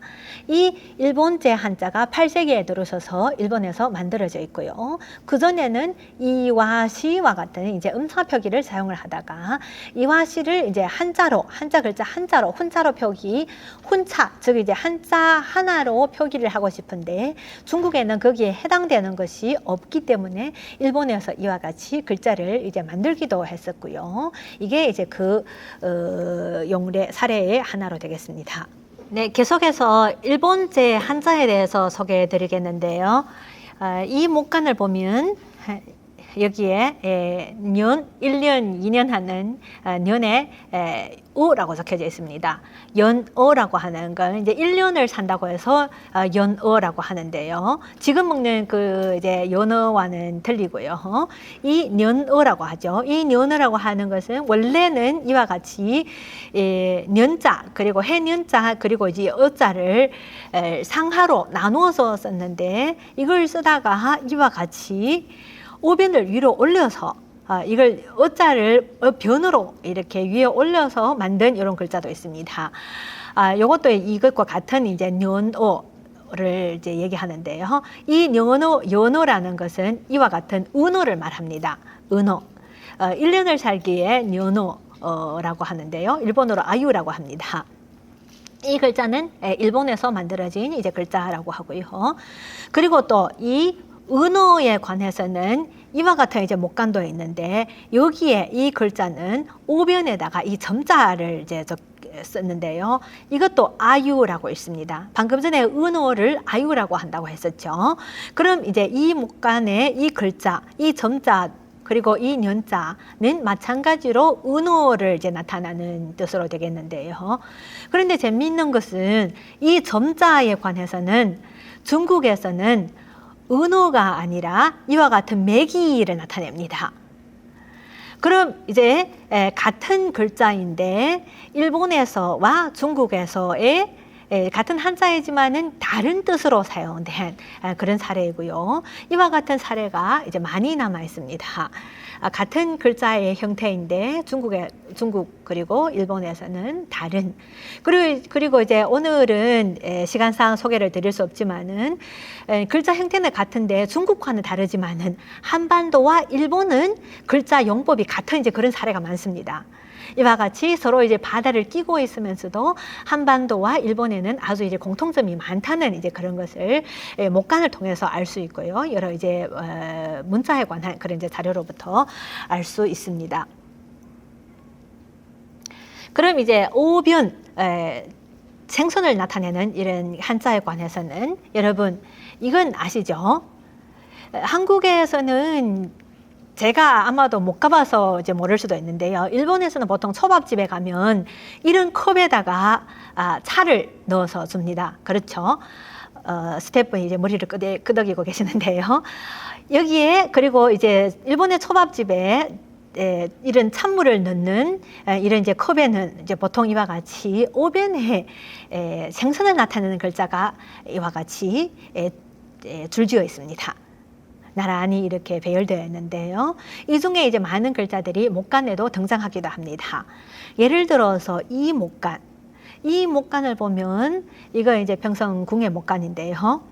이 일본제 한자가 8세기에 들어서서 일본에서 만들어져 있고요. 그 전에는 이와시와 같은 이제 음차 표기를 사용을 하다가 이와시를 이제 한자 글자 한자로 훈자로 표기, 훈차, 즉 이제 한자 하나로 표기를 하고 싶은데 중국에는 거기에 해당되는 것이 없기 때문에 일본에서 이와 같이 글자를 이제 만들기도 했었고요. 이게 이제 그 용례 사례의 하나로 되겠습니다. 네, 계속해서 일본제 한자에 대해서 소개해 드리겠는데요. 이 목간을 보면 여기에 년, 1년, 2년 하는 년에 어라고 적혀져 있습니다. 연어라고 하는 건 이제 1년을 산다고 해서 연어라고 하는데요. 지금 먹는 그 이제 연어와는 틀리고요. 이 년어라고 하죠. 이 년어라고 하는 것은 원래는 이와 같이 년자 그리고 해년자 그리고 이제 어자를 상하로 나누어서 썼는데 이걸 쓰다가 이와 같이 오변을 위로 올려서 이걸 어자를 변으로 이렇게 위에 올려서 만든 이런 글자도 있습니다. 이것도 이것과 같은 이제 년어를 이제 얘기하는데요. 이 연어라는 것은 이와 같은 은어를 말합니다. 은어. 1년을 살기에 년어라고 하는데요. 일본어로 아유라고 합니다. 이 글자는 일본에서 만들어진 이제 글자라고 하고요. 그리고 또 이 은어에 관해서는 이와 같은 이제 목간도 있는데 여기에 이 글자는 오변에다가 이 점자를 이제 썼는데요. 이것도 아유라고 있습니다. 방금 전에 은어를 아유라고 한다고 했었죠. 그럼 이제 이 목간의 이 글자, 이 점자 그리고 이 년자는 마찬가지로 은어를 이제 나타나는 뜻으로 되겠는데요. 그런데 재미있는 것은 이 점자에 관해서는 중국에서는 은어가 아니라 이와 같은 매기를 나타냅니다. 그럼 이제 같은 글자인데 일본에서와 중국에서의 같은 한자이지만은 다른 뜻으로 사용된 그런 사례이고요. 이와 같은 사례가 이제 많이 남아 있습니다. 같은 글자의 형태인데 중국 그리고 일본에서는 다른. 그리고 이제 오늘은 시간상 소개를 드릴 수 없지만은 글자 형태는 같은데 중국과는 다르지만은 한반도와 일본은 글자 용법이 같은 이제 그런 사례가 많습니다. 이와 같이 서로 이제 바다를 끼고 있으면서도 한반도와 일본에는 아주 이제 공통점이 많다는 이제 그런 것을 목간을 통해서 알 수 있고요. 여러 이제 문자에 관한 그런 이제 자료로부터 알 수 있습니다. 그럼 이제 오변 생선을 나타내는 이런 한자에 관해서는 여러분 이건 아시죠? 한국에서는 제가 아마도 못 가봐서 이제 모를 수도 있는데요. 일본에서는 보통 초밥집에 가면 이런 컵에다가 차를 넣어서 줍니다. 그렇죠? 스태프분이 이제 머리를 끄덕이고 계시는데요. 여기에 그리고 이제 일본의 초밥집에 이런 찬물을 넣는 이런 이제 컵에는 이제 보통 이와 같이 오변에 생선을 나타내는 글자가 이와 같이 줄지어 있습니다. 나란히 이렇게 배열되어 있는데요. 이 중에 이제 많은 글자들이 목간에도 등장하기도 합니다. 예를 들어서 이 목간을 보면 이거 이제 평성궁의 목간인데요.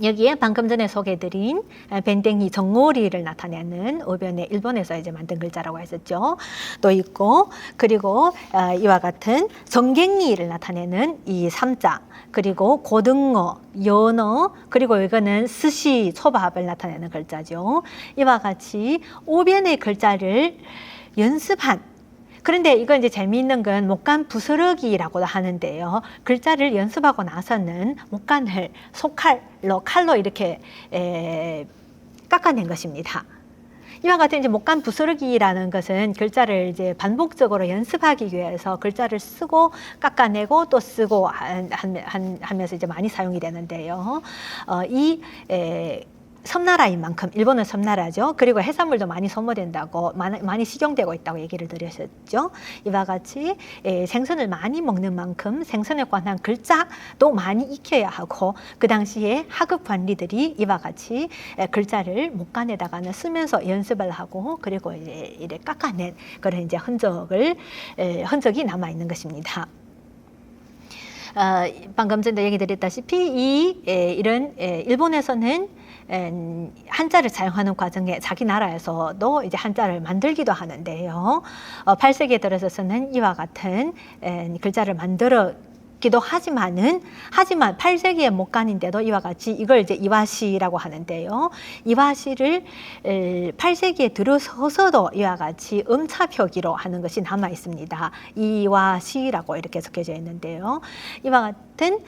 여기에 방금 전에 소개해드린 밴댕이 정오리를 나타내는 오변에 일본에서 이제 만든 글자라고 했었죠. 또 있고 그리고 이와 같은 정갱이를 나타내는 이 삼자 그리고 고등어, 연어 그리고 이거는 스시, 초밥을 나타내는 글자죠. 이와 같이 오변의 글자를 연습한 그런데 이건 이제 재미있는 건 목간 부스러기라고도 하는데요. 글자를 연습하고 나서는 목간을 칼로 이렇게 깎아낸 것입니다. 이와 같은 이제 목간 부스러기라는 것은 글자를 이제 반복적으로 연습하기 위해서 글자를 쓰고 깎아내고 또 쓰고 하면서 이제 많이 사용이 되는데요. 섬나라인 만큼 일본은 섬나라죠. 그리고 해산물도 많이 소모된다고 많이 식용되고 있다고 얘기를 드렸었죠. 이와 같이 생선을 많이 먹는 만큼 생선에 관한 글자도 많이 익혀야 하고 그 당시에 하급 관리들이 이와 같이 글자를 목간에다가는 쓰면서 연습을 하고 그리고 이래 깎아낸 그런 이제 흔적이 남아 있는 것입니다. 방금 전에 얘기 드렸다시피 이런 일본에서는 한자를 사용하는 과정에 자기 나라에서도 이제 한자를 만들기도 하는데요. 8세기에 들어서는 이와 같은 글자를 만들기도 하지만 8세기의 목간인데도 이와 같이 이걸 이제 이와시라고 하는데요. 이와시를 8세기에 들어서서도 이와 같이 음차 표기로 하는 것이 남아 있습니다. 이와시라고 이렇게 적혀져 있는데요. 이와 같은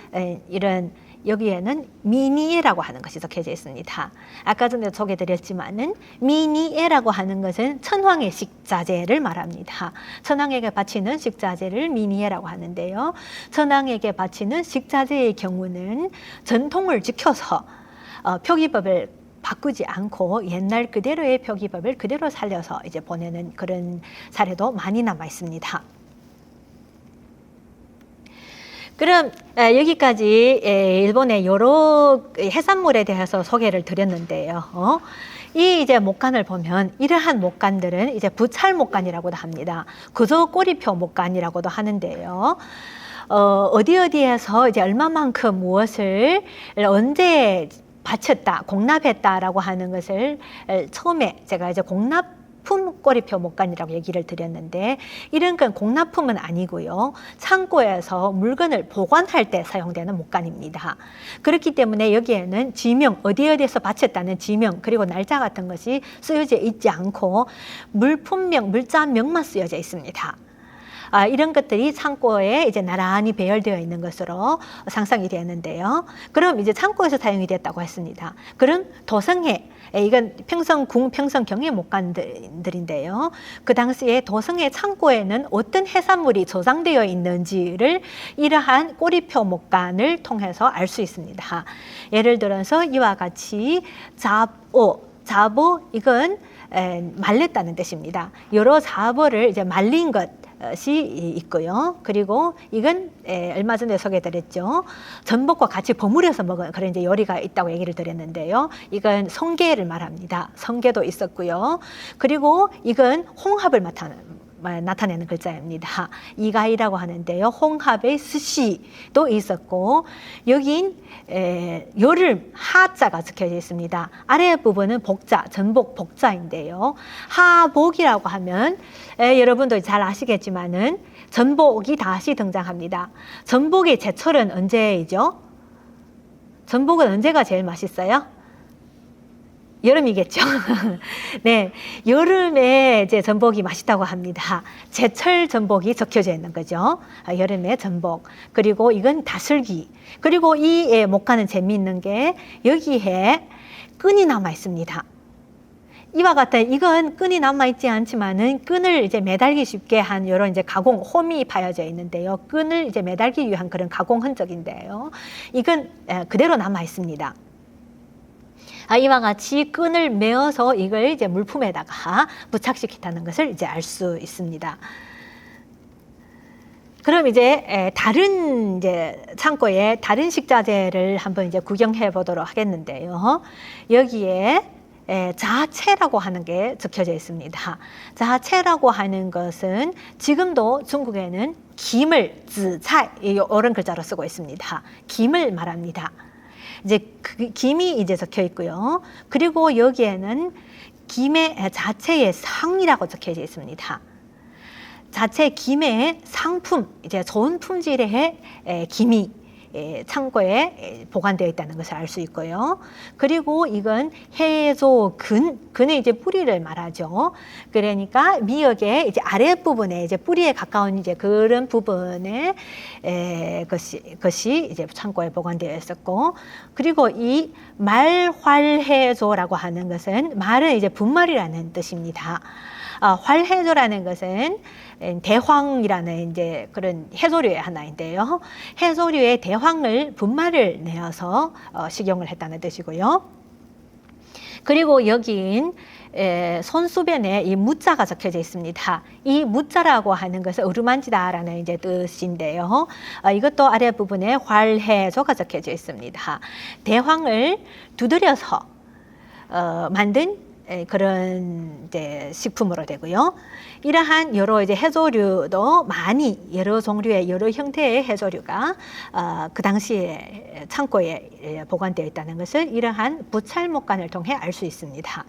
이런 여기에는 미니에라고 하는 것이 적혀져 있습니다. 아까 전에 소개드렸지만은 미니에라고 하는 것은 천황의 식자재를 말합니다. 천황에게 바치는 식자재를 미니에라고 하는데요. 천황에게 바치는 식자재의 경우는 전통을 지켜서 표기법을 바꾸지 않고 옛날 그대로의 표기법을 그대로 살려서 이제 보내는 그런 사례도 많이 남아 있습니다. 그럼 여기까지 일본의 여러 해산물에 대해서 소개를 드렸는데요. 이 이제 목간을 보면 이러한 목간들은 이제 부찰 목간이라고도 합니다. 구조 꼬리표 목간이라고도 하는데요. 어디에서 이제 얼마만큼 무엇을 언제 바쳤다, 공납했다라고 하는 것을 처음에 제가 이제 공납품 꼬리표 목간이라고 얘기를 드렸는데, 이런 건 공납품은 아니고요. 창고에서 물건을 보관할 때 사용되는 목간입니다. 그렇기 때문에 여기에는 지명, 어디에서 바쳤다는 지명, 그리고 날짜 같은 것이 쓰여져 있지 않고 물품명, 물자명만 쓰여져 있습니다. 이런 것들이 창고에 이제 나란히 배열되어 있는 것으로 상상이 되었는데요. 그럼 이제 창고에서 사용이 됐다고 했습니다. 그럼 도성해, 이건 평성궁, 평성경의 목간들인데요. 그 당시에 도성해 창고에는 어떤 해산물이 저장되어 있는지를 이러한 꼬리표 목간을 통해서 알 수 있습니다. 예를 들어서 이와 같이 자보, 이건 말렸다는 뜻입니다. 여러 자보를 이제 말린 것이 있고요. 그리고 이건 얼마 전에 소개드렸죠. 전복과 같이 버무려서 먹은 그런 이제 요리가 있다고 얘기를 드렸는데요. 이건 성게를 말합니다. 성게도 있었고요. 그리고 이건 홍합을 나타내는 글자입니다. 이가이라고 하는데요. 홍합의 스시도 있었고, 여긴 여름 하자가 적혀져 있습니다. 아래 부분은 복자, 전복 복자인데요. 하복이라고 하면 여러분도 잘 아시겠지만은 전복이 다시 등장합니다. 전복의 제철은 언제이죠? 전복은 언제가 제일 맛있어요? 여름이겠죠. 네, 여름에 이제 전복이 맛있다고 합니다. 제철 전복이 적혀져 있는 거죠. 여름에 전복. 그리고 이건 다슬기. 그리고 이 목간은 재미있는 게 여기에 끈이 남아 있습니다. 이와 같은, 이건 끈이 남아 있지 않지만은 끈을 이제 매달기 쉽게 한 이런 이제 가공 홈이 파여져 있는데요. 끈을 이제 매달기 위한 그런 가공 흔적인데요. 이건 그대로 남아 있습니다. 이와 같이 끈을 메어서 이걸 이제 물품에다가 부착시켰다는 것을 이제 알 수 있습니다. 그럼 이제 다른 이제 창고의 다른 식자재를 한번 이제 구경해 보도록 하겠는데요. 여기에 자채라고 하는 게 적혀져 있습니다. 자채라고 하는 것은 지금도 중국에는 김을, 즈차이 이런 글자로 쓰고 있습니다. 김을 말합니다. 이제 김이 이제 적혀 있고요. 그리고 여기에는 김의 자체의 상이라고 적혀져 있습니다. 자체 김의 상품, 이제 좋은 품질의 김이 창고에 보관되어 있다는 것을 알 수 있고요. 그리고 이건 해조근은 이제 뿌리를 말하죠. 그러니까 미역의 이제 아랫부분에 이제 뿌리에 가까운 이제 그런 부분에 것이 이제 창고에 보관되어 있었고, 그리고 이 말활해조라고 하는 것은 말은 이제 분말이라는 뜻입니다. 활해조라는 것은 대황이라는 이제 그런 해조류의 하나인데요. 해조류의 대황을 분말을 내어서 식용을 했다는 뜻이고요. 그리고 여긴 손수변에 이 무자가 적혀져 있습니다. 이 무자라고 하는 것은 어루만지다라는 이제 뜻인데요. 이것도 아래 부분에 활해조가 적혀져 있습니다. 대황을 두드려서 만든 그런 이제 식품으로 되고요. 이러한 여러 이제 해조류도 많이 여러 종류의 여러 형태의 해조류가 그 당시에 창고에 보관되어 있다는 것을 이러한 부찰목간을 통해 알 수 있습니다.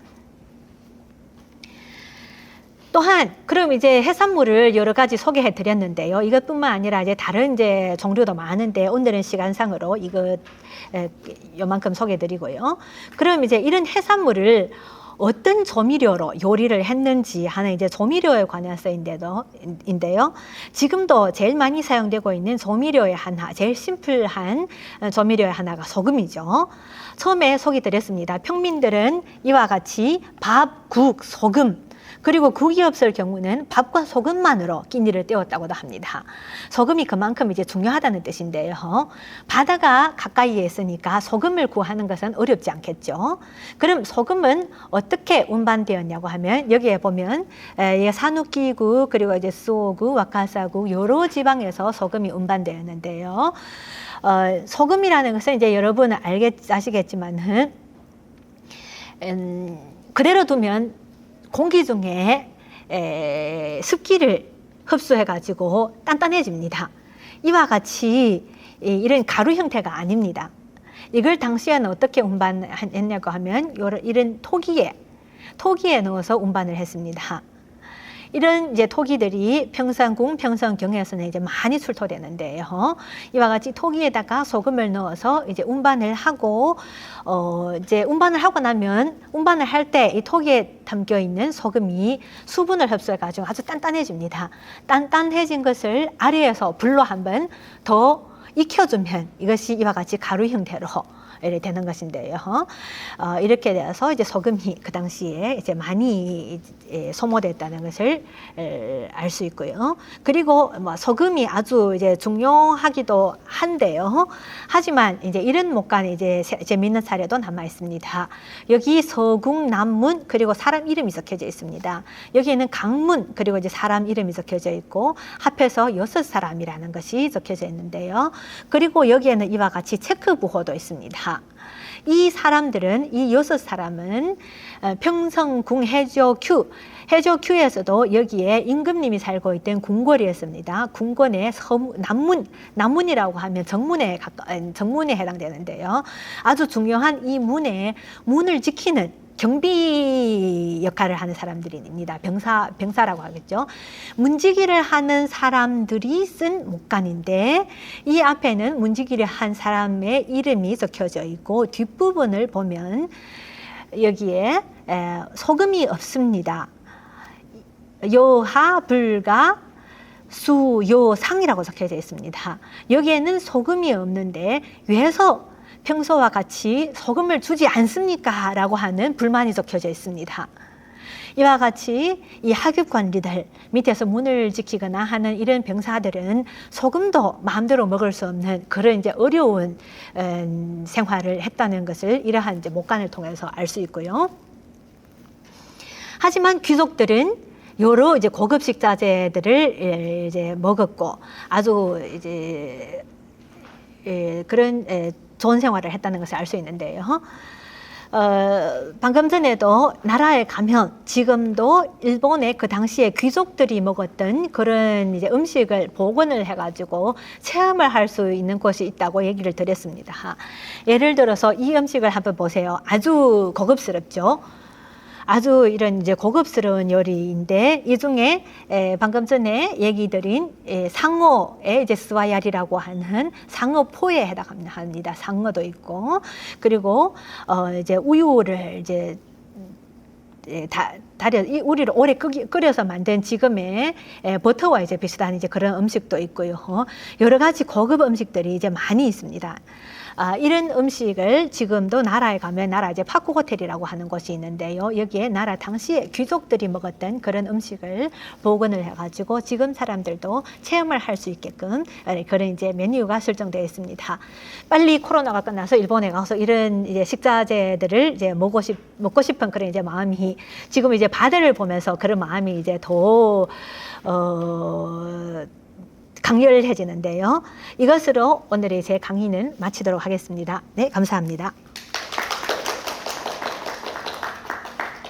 또한 그럼 이제 해산물을 여러 가지 소개해 드렸는데요. 이것뿐만 아니라 이제 다른 이제 종류도 많은데 오늘은 시간상으로 이것 요만큼 소개해 드리고요. 그럼 이제 이런 해산물을 어떤 조미료로 요리를 했는지 하는 이제 조미료에 관해서인데요. 지금도 제일 많이 사용되고 있는 조미료의 하나, 제일 심플한 조미료의 하나가 소금이죠. 처음에 소개 드렸습니다. 평민들은 이와 같이 밥, 국, 소금, 그리고 국이 없을 경우는 밥과 소금만으로 끼니를 때웠다고도 합니다. 소금이 그만큼 이제 중요하다는 뜻인데요. 바다가 가까이에 있으니까 소금을 구하는 것은 어렵지 않겠죠. 그럼 소금은 어떻게 운반되었냐고 하면 여기에 보면 산후기구 그리고 이제 수오구, 와카사구 여러 지방에서 소금이 운반되었는데요. 소금이라는 것은 이제 여러분 아시겠지만은 그대로 두면 공기 중에 습기를 흡수해가지고 단단해집니다. 이와 같이 이런 가루 형태가 아닙니다. 이걸 당시에는 어떻게 운반했냐고 하면 이런 토기에 넣어서 운반을 했습니다. 이런 이제 토기들이 평산궁, 평산경에서는 이제 많이 출토되는데요. 이와 같이 토기에다가 소금을 넣어서 이제 운반을 하고, 이제 운반을 하고 나면 운반을 할 때 이 토기에 담겨 있는 소금이 수분을 흡수해가지고 아주 단단해집니다. 단단해진 것을 아래에서 불로 한번 더 익혀주면 이것이 이와 같이 가루 형태로 되는 것인데요. 이렇게 되어서 이제 소금이 그 당시에 이제 많이 소모됐다는 것을 알 수 있고요. 그리고 뭐 소금이 아주 이제 중요하기도 한데요. 하지만 이제 이런 목간에 이제 재미있는 사례도 남아 있습니다. 여기 서궁, 남문 그리고 사람 이름이 적혀져 있습니다. 여기에는 강문 그리고 이제 사람 이름이 적혀져 있고 합해서 6사람이라는 것이 적혀져 있는데요. 그리고 여기에는 이와 같이 체크 부호도 있습니다. 이 사람들은 이 6사람은 평성궁 해조큐에서도 여기에 임금님이 살고 있던 궁궐이었습니다. 궁궐의 남문이라고 하면 정문에 해당되는데요. 아주 중요한 이 문을 지키는 경비 역할을 하는 사람들입니다. 병사라고 하겠죠. 문지기를 하는 사람들이 쓴 목간인데 이 앞에는 문지기를 한 사람의 이름이 적혀져 있고 뒷부분을 보면 여기에 소금이 없습니다. 여하, 불가, 수, 요, 상이라고 적혀져 있습니다. 여기에는 소금이 없는데 왜서 평소와 같이 소금을 주지 않습니까? 라고 하는 불만이 적혀져 있습니다. 이와 같이 이 하급 관리들 밑에서 문을 지키거나 하는 이런 병사들은 소금도 마음대로 먹을 수 없는 그런 이제 어려운 생활을 했다는 것을 이러한 이제 목간을 통해서 알 수 있고요. 하지만 귀족들은 여러 이제 고급 식자재들을 이제 먹었고 아주 이제 그런 좋은 생활을 했다는 것을 알 수 있는데요. 방금 전에도 나라에 가면 지금도 일본의 그 당시에 귀족들이 먹었던 그런 이제 음식을 복원을 해가지고 체험을 할 수 있는 곳이 있다고 얘기를 드렸습니다. 예를 들어서 이 음식을 한번 보세요. 아주 고급스럽죠. 아주 이런 이제 고급스러운 요리인데 이 중에 방금 전에 얘기 드린 상어의 이제 스와야리라고 하는 상어포에 해당합니다. 상어도 있고 그리고 이제 우유를 이제 이 우리를 오래 끓여서 만든 지금의 버터와 이제 비슷한 이제 그런 음식도 있고요. 여러 가지 고급 음식들이 이제 많이 있습니다. 이런 음식을 지금도 나라에 가면 나라 이제 파쿠 호텔이라고 하는 곳이 있는데요. 여기에 나라 당시에 귀족들이 먹었던 그런 음식을 복원을 해가지고 지금 사람들도 체험을 할 수 있게끔 그런 이제 메뉴가 설정되어 있습니다. 빨리 코로나가 끝나서 일본에 가서 이런 이제 식자재들을 이제 먹고 싶은 그런 이제 마음이 지금 이제 바다를 보면서 그런 마음이 이제 더 강렬해지는데요. 이것으로 오늘의 제 강의는 마치도록 하겠습니다. 네, 감사합니다.